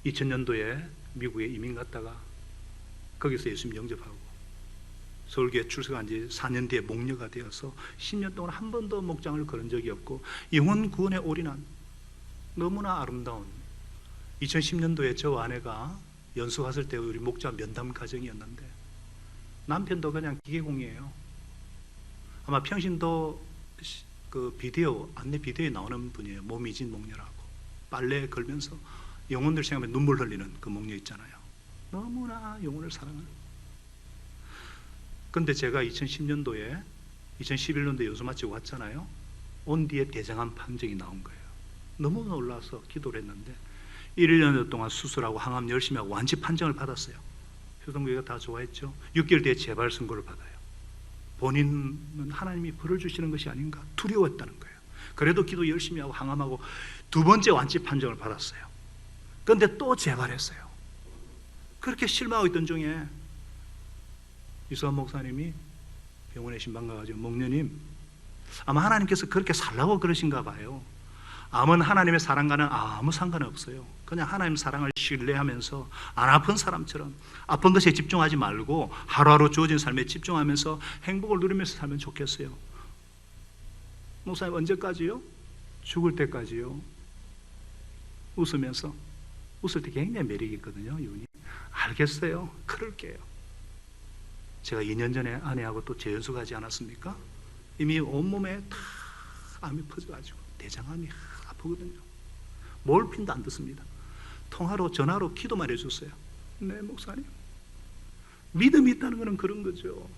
2000년도에 미국에 이민 갔다가 거기서 예수님 영접하고 서울교회 출석한 지 4년 뒤에 목녀가 되어서 10년 동안 한 번도 목장을 걸은 적이 없고 영혼 구원에 올인한 너무나 아름다운, 2010년도에 저 아내가 연수 갔을 때 우리 목자 면담 가정이었는데 남편도 그냥 기계공이에요. 아마 평신도 그 비디오, 안내 비디오에 나오는 분이에요. 몸이 진 목녀라고. 빨래 걸면서 영혼들 생각하면 눈물 흘리는 그 목녀 있잖아요. 너무나 영혼을 사랑하는. 근데 제가 2010년도에 2011년도에 연수 마치고 왔잖아요. 온 뒤에 대장암 판정이 나온 거예요. 너무 놀라서 기도를 했는데 1년 동안 수술하고 항암 열심히 하고 완치 판정을 받았어요. 효동교회가 다 좋아했죠. 6개월 뒤에 재발 선고를 받아요. 본인은 하나님이 벌을 주시는 것이 아닌가 두려웠다는 거예요. 그래도 기도 열심히 하고 항암하고 두 번째 완치 판정을 받았어요. 그런데 또 재발했어요. 그렇게 실망하고 있던 중에 이수환 목사님이 병원에 신방 가가지고, 목녀님, 아마 하나님께서 그렇게 살라고 그러신가 봐요. 암은 하나님의 사랑과는 아무 상관이 없어요. 그냥 하나님 사랑을 신뢰하면서 안 아픈 사람처럼 아픈 것에 집중하지 말고 하루하루 주어진 삶에 집중하면서 행복을 누리면서 살면 좋겠어요. 목사님, 언제까지요? 죽을 때까지요. 웃으면서, 웃을 때 굉장히 매력이 있거든요. 이분이. 알겠어요. 그럴게요. 제가 2년 전에 아내하고 또 재연수 가지 않았습니까? 이미 온몸에 다 암이 퍼져가지고 대장암이 아프거든요. 몰핀도 안 듣습니다. 통화로 전화로 기도만 해줬어요. 네, 목사님. 믿음이 있다는 것은 그런 거죠.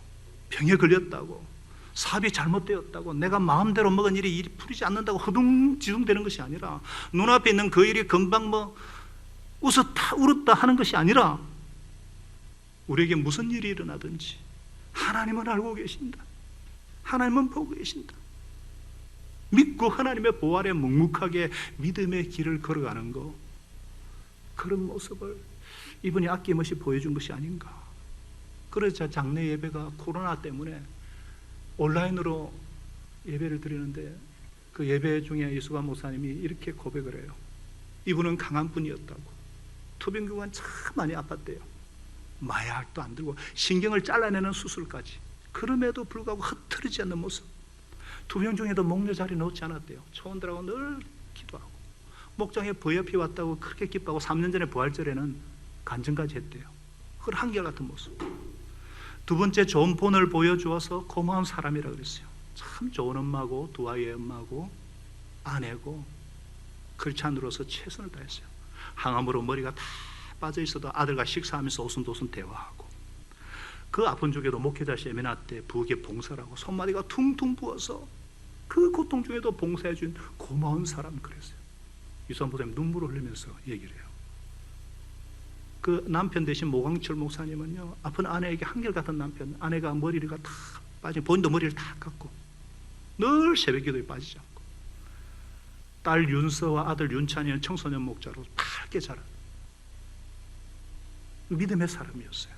병에 걸렸다고 사업이 잘못되었다고 내가 마음대로 먹은 일이 풀리지 않는다고 허둥지둥대는 것이 아니라 눈앞에 있는 그 일이 금방 웃었다 울었다 하는 것이 아니라 우리에게 무슨 일이 일어나든지 하나님은 알고 계신다. 하나님은 보고 계신다. 믿고 하나님의 보호 아래 묵묵하게 믿음의 길을 걸어가는 것, 그런 모습을 이분이 아낌없이 보여준 것이 아닌가. 그래서 장례 예배가 코로나 때문에 온라인으로 예배를 드리는데 그 예배 중에 이수관 목사님이 이렇게 고백을 해요. 이분은 강한 분이었다고. 투병기간 참 많이 아팠대요. 마약도 안 들고 신경을 잘라내는 수술까지. 그럼에도 불구하고 흐트러지지 않는 모습. 투병 중에도 목녀 자리 놓지 않았대요. 초원들하고 늘 기도하고 목장에 부협이 왔다고 그렇게 기뻐하고 3년 전에 부활절에는 간증까지 했대요. 그걸 한결같은 모습. 두 번째, 좋은 본을 보여주어서 고마운 사람이라 그랬어요. 참 좋은 엄마고 두 아이의 엄마고 아내고 크리스찬으로서 최선을 다했어요. 항암으로 머리가 다 빠져 있어도 아들과 식사하면서 오순도순 대화하고, 그 아픈 중에도 목회자 세미나 때 부엌에 봉사를 하고 손마디가 퉁퉁 부어서 그 고통 중에도 봉사해 준 고마운 사람 그랬어요. 이수환 목사님 눈물을 흘리면서 얘기를 해요. 그 남편 대신 모광철 목사님은요, 아픈 아내에게 한결같은 남편, 아내가 머리가 다 빠지고 본인도 머리를 다 깎고 늘 새벽 기도에 빠지지 않고, 딸 윤서와 아들 윤찬이는 청소년 목자로 밝게 자란 믿음의 사람이었어요.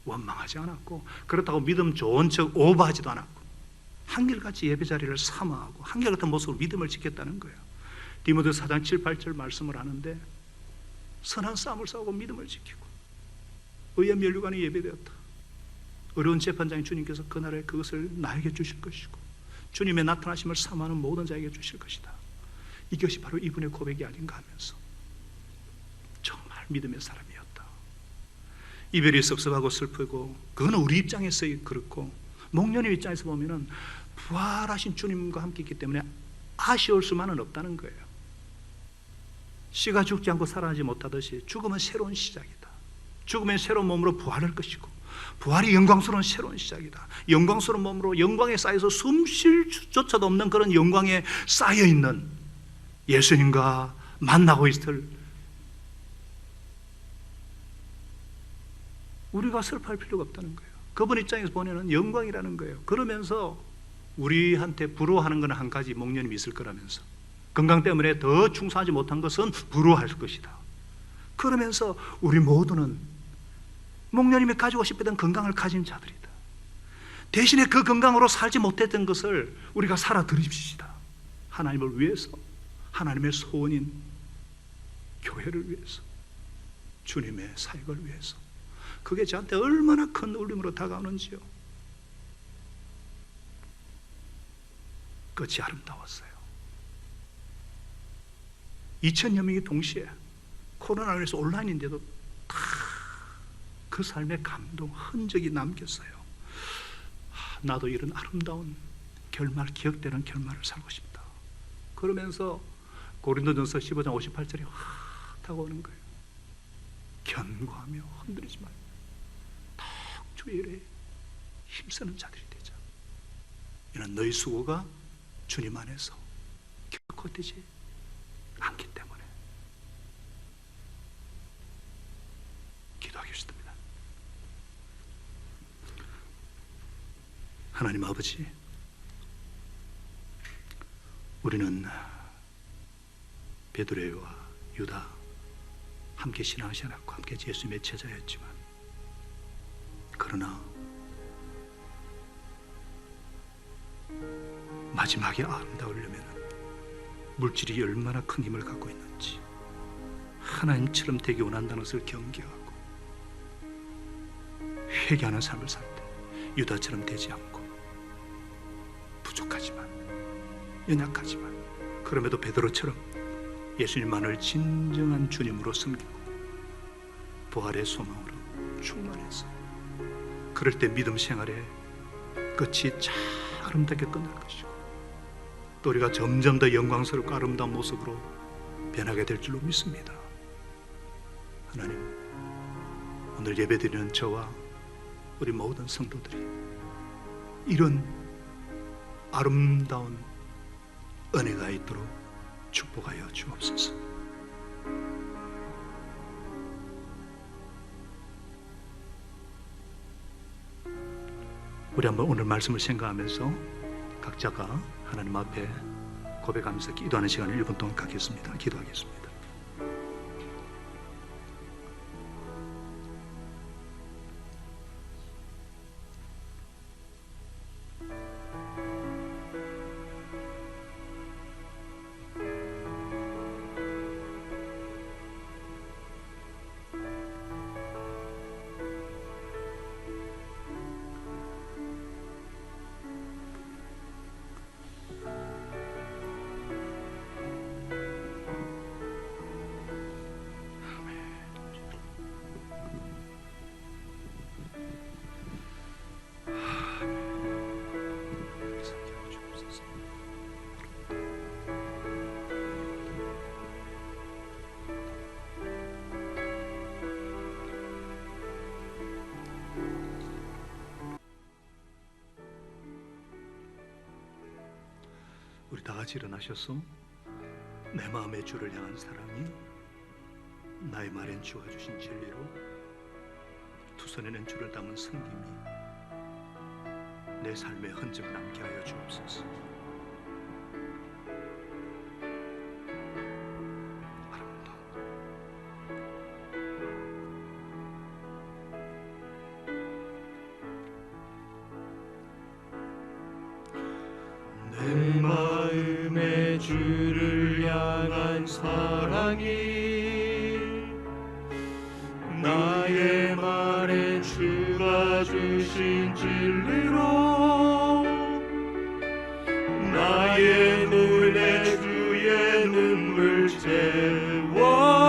원망하지 않았고, 그렇다고 믿음 좋은 척 오버하지도 않았고, 한결같이 예배 자리를 사모하고 한결같은 모습으로 믿음을 지켰다는 거예요. 디모데 4장 7, 8절 말씀을 하는데, 선한 싸움을 싸우고 믿음을 지키고 의의 면류관이 예배되었다. 어려운 재판장인 주님께서 그날에 그것을 나에게 주실 것이고 주님의 나타나심을 사모하는 모든 자에게 주실 것이다. 이것이 바로 이분의 고백이 아닌가 하면서 정말 믿음의 사람이었다. 이별이 섭섭하고 슬프고 그거는 우리 입장에서 그렇고, 목련의 입장에서 보면은 부활하신 주님과 함께 있기 때문에 아쉬울 수만은 없다는 거예요. 씨가 죽지 않고 살아나지 못하듯이 죽음은 새로운 시작이다. 죽으면 새로운 몸으로 부활할 것이고, 부활이 영광스러운 새로운 시작이다. 영광스러운 몸으로 영광에 쌓여서 숨 쉴 수조차도 없는 그런 영광에 쌓여있는 예수님과 만나고 있을, 우리가 슬퍼할 필요가 없다는 거예요. 그분 입장에서 보내는 영광이라는 거예요. 그러면서 우리한테 부러워하는 건 한 가지, 목련이 있을 거라면서 건강 때문에 더 충성하지 못한 것은 부러워할 것이다. 그러면서 우리 모두는 목련님이 가지고 싶었던 건강을 가진 자들이다. 대신에 그 건강으로 살지 못했던 것을 우리가 살아 드립시다. 하나님을 위해서, 하나님의 소원인 교회를 위해서, 주님의 사역을 위해서. 그게 저한테 얼마나 큰 울림으로 다가오는지요. 끝이 아름다웠어요. 2000여 명이 동시에 코로나로 인해서 온라인인데도 다 그 삶의 감동, 흔적이 남겼어요. 나도 이런 아름다운 결말, 기억되는 결말을 살고 싶다. 그러면서 고린도전서 15장 58절이 확 다가오는 거예요. 견고하며 흔들리지 말고 덕 주의 일에 힘쓰는 자들이 되자. 이는 너희 수고가 주님 안에서 결코 되지 않기 때문에. 기도하겠습니다. 하나님 아버지, 우리는 베드로와 유다 함께 신앙하지 않았고 함께 예수님의 제자였지만, 그러나 마지막에 아름다우려면 물질이 얼마나 큰 힘을 갖고 있는지, 하나님처럼 되기 원한다는 것을 경계하고 회개하는 삶을 살 때 유다처럼 되지 않고, 부족하지만 연약하지만 그럼에도 베드로처럼 예수님만을 진정한 주님으로 섬기고 부활의 소망으로 충만해서, 그럴 때 믿음 생활의 끝이 참 아름답게 끝날 것이고, 또 우리가 점점 더 영광스럽고 아름다운 모습으로 변하게 될 줄로 믿습니다. 하나님, 오늘 예배드리는 저와 우리 모든 성도들이 이런 아름다운 은혜가 있도록 축복하여 주옵소서. 우리 한번 오늘 말씀을 생각하면서 각자가 하나님 앞에 고백하면서 기도하는 시간을 1분 동안 갖겠습니다. 기도하겠습니다. 우리 다 같이 일어나셔서 내 마음의 주를 향한 사랑이 나의 말엔 주가 주신 진리로 두 손에는 주를 담은 섬김이 내 삶의 흔적 남게 하여 주옵소서. 내 마음의 주를 향한 사랑이 나의 말에 주가 주신 진리로 나의 눈에 주의 눈물 채워주소서.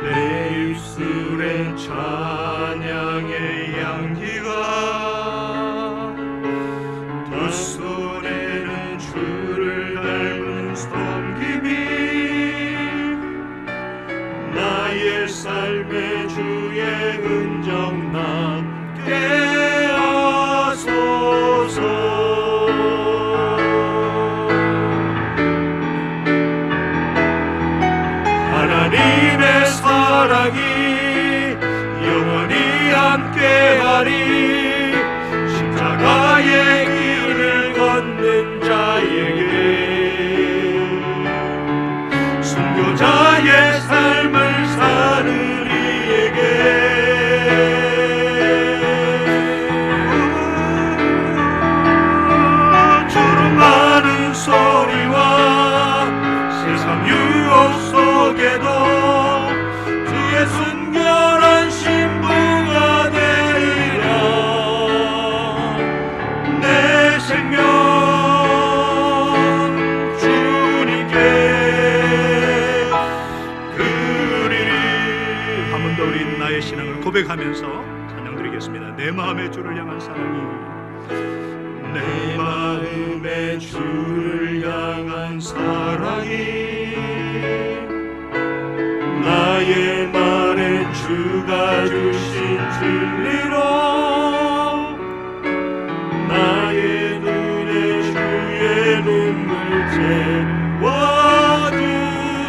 내 입술에 찬양의 향기가 두 손에는 주를 닮은 섬김이 나의 삶의 주의 흔적 남게 하소서. 하나님의 사랑이 영원히 함께하리. 십자가의 길을 걷는 자에게 순교자의 삶을 사는 이에게 주름하는 소리와 세상 유혹 속에도 주의 순결한 신부가 되리라. 내 생명 주님께 드리리. 한 번 더 우리 나의 신앙을 고백하면서 찬양 드리겠습니다. 내 마음의 주를 향한 사랑이 내 마음의 주를 향한 사랑이 나의 말에 주가 주신 진리로 나의 눈에 주의 눈물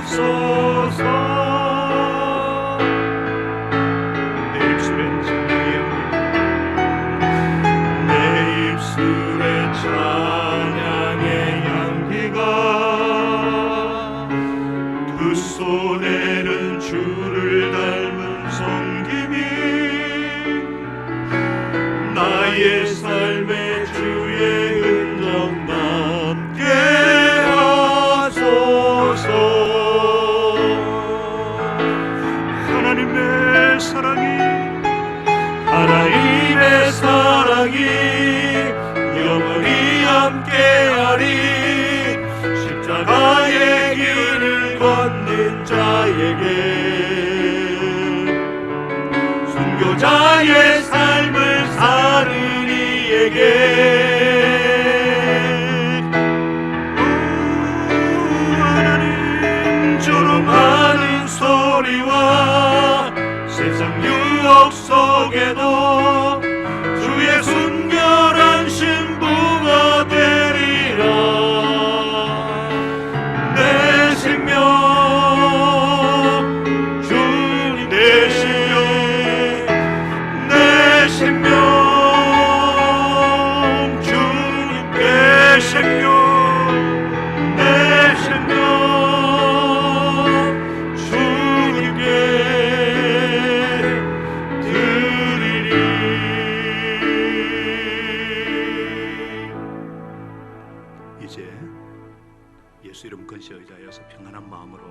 채워주소서. 내 입술엔 찬양의 내 입술에 찬양의 향기가 두 손에는 주를 닮은 섬김이 나의 삶의 주의 흔적 남게 하소서. 하나님의 사랑이 하나님의 사랑이 영원히 함께하리. 십자가의 길을 걷는 자에게 순교자의 삶을 사는 이에게 하나님 주름하는 소리와 세상 유혹 속에도 주의 순결한 신부가 되리라. 내 생명 주님 내 생명 내 생명 주님 내 생명 내 생명 주님께 드리리. 이제 예수 이름 근시 의자여서 평안한 마음으로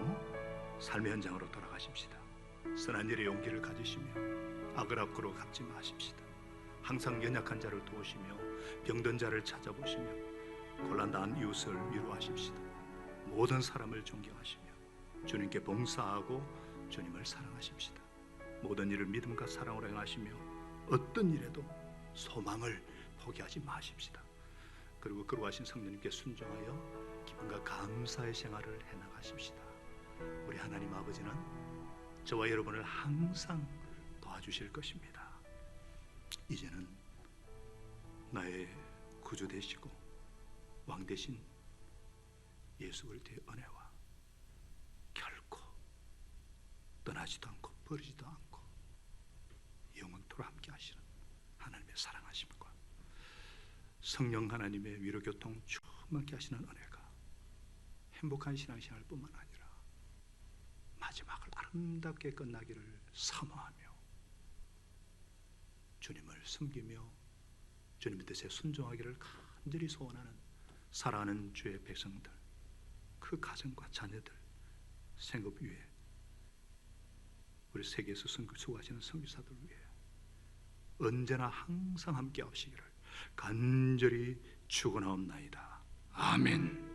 삶의 현장으로 돌아가십시다. 선한 일에 용기를 가지시며 악을 앞으로 갚지 마십시다. 항상 연약한 자를 도우시며 병든 자를 찾아보시며 곤란당한 이웃을 위로하십시다. 모든 사람을 존경하시며 주님께 봉사하고 주님을 사랑하십시다. 모든 일을 믿음과 사랑으로 행하시며 어떤 일에도 소망을 포기하지 마십시다. 그리고 거룩하신 성령님께 순종하여 기쁨과 감사의 생활을 해나가십시다. 우리 하나님 아버지는 저와 여러분을 항상 도와주실 것입니다. 이제는 나의 구주 되시고 왕 되신 예수 그리스도의 은혜와 결코 떠나지도 않고 버리지도 않고 영원토록 함께 하시는 하나님의 사랑하심과 성령 하나님의 위로교통 충만케 하시는 은혜가 행복한 신앙생활 뿐만 아니라 마지막을 아름답게 끝나기를 사모하며 주님을 섬기며 주님의 뜻에 순종하기를 간절히 소원하는 사랑하는 주의 백성들, 그 가정과 자녀들, 생업 위에 우리 세계에서 수고하시는 선교사들 위해 언제나 항상 함께 하시기를 간절히 축원하옵나이다. 아멘.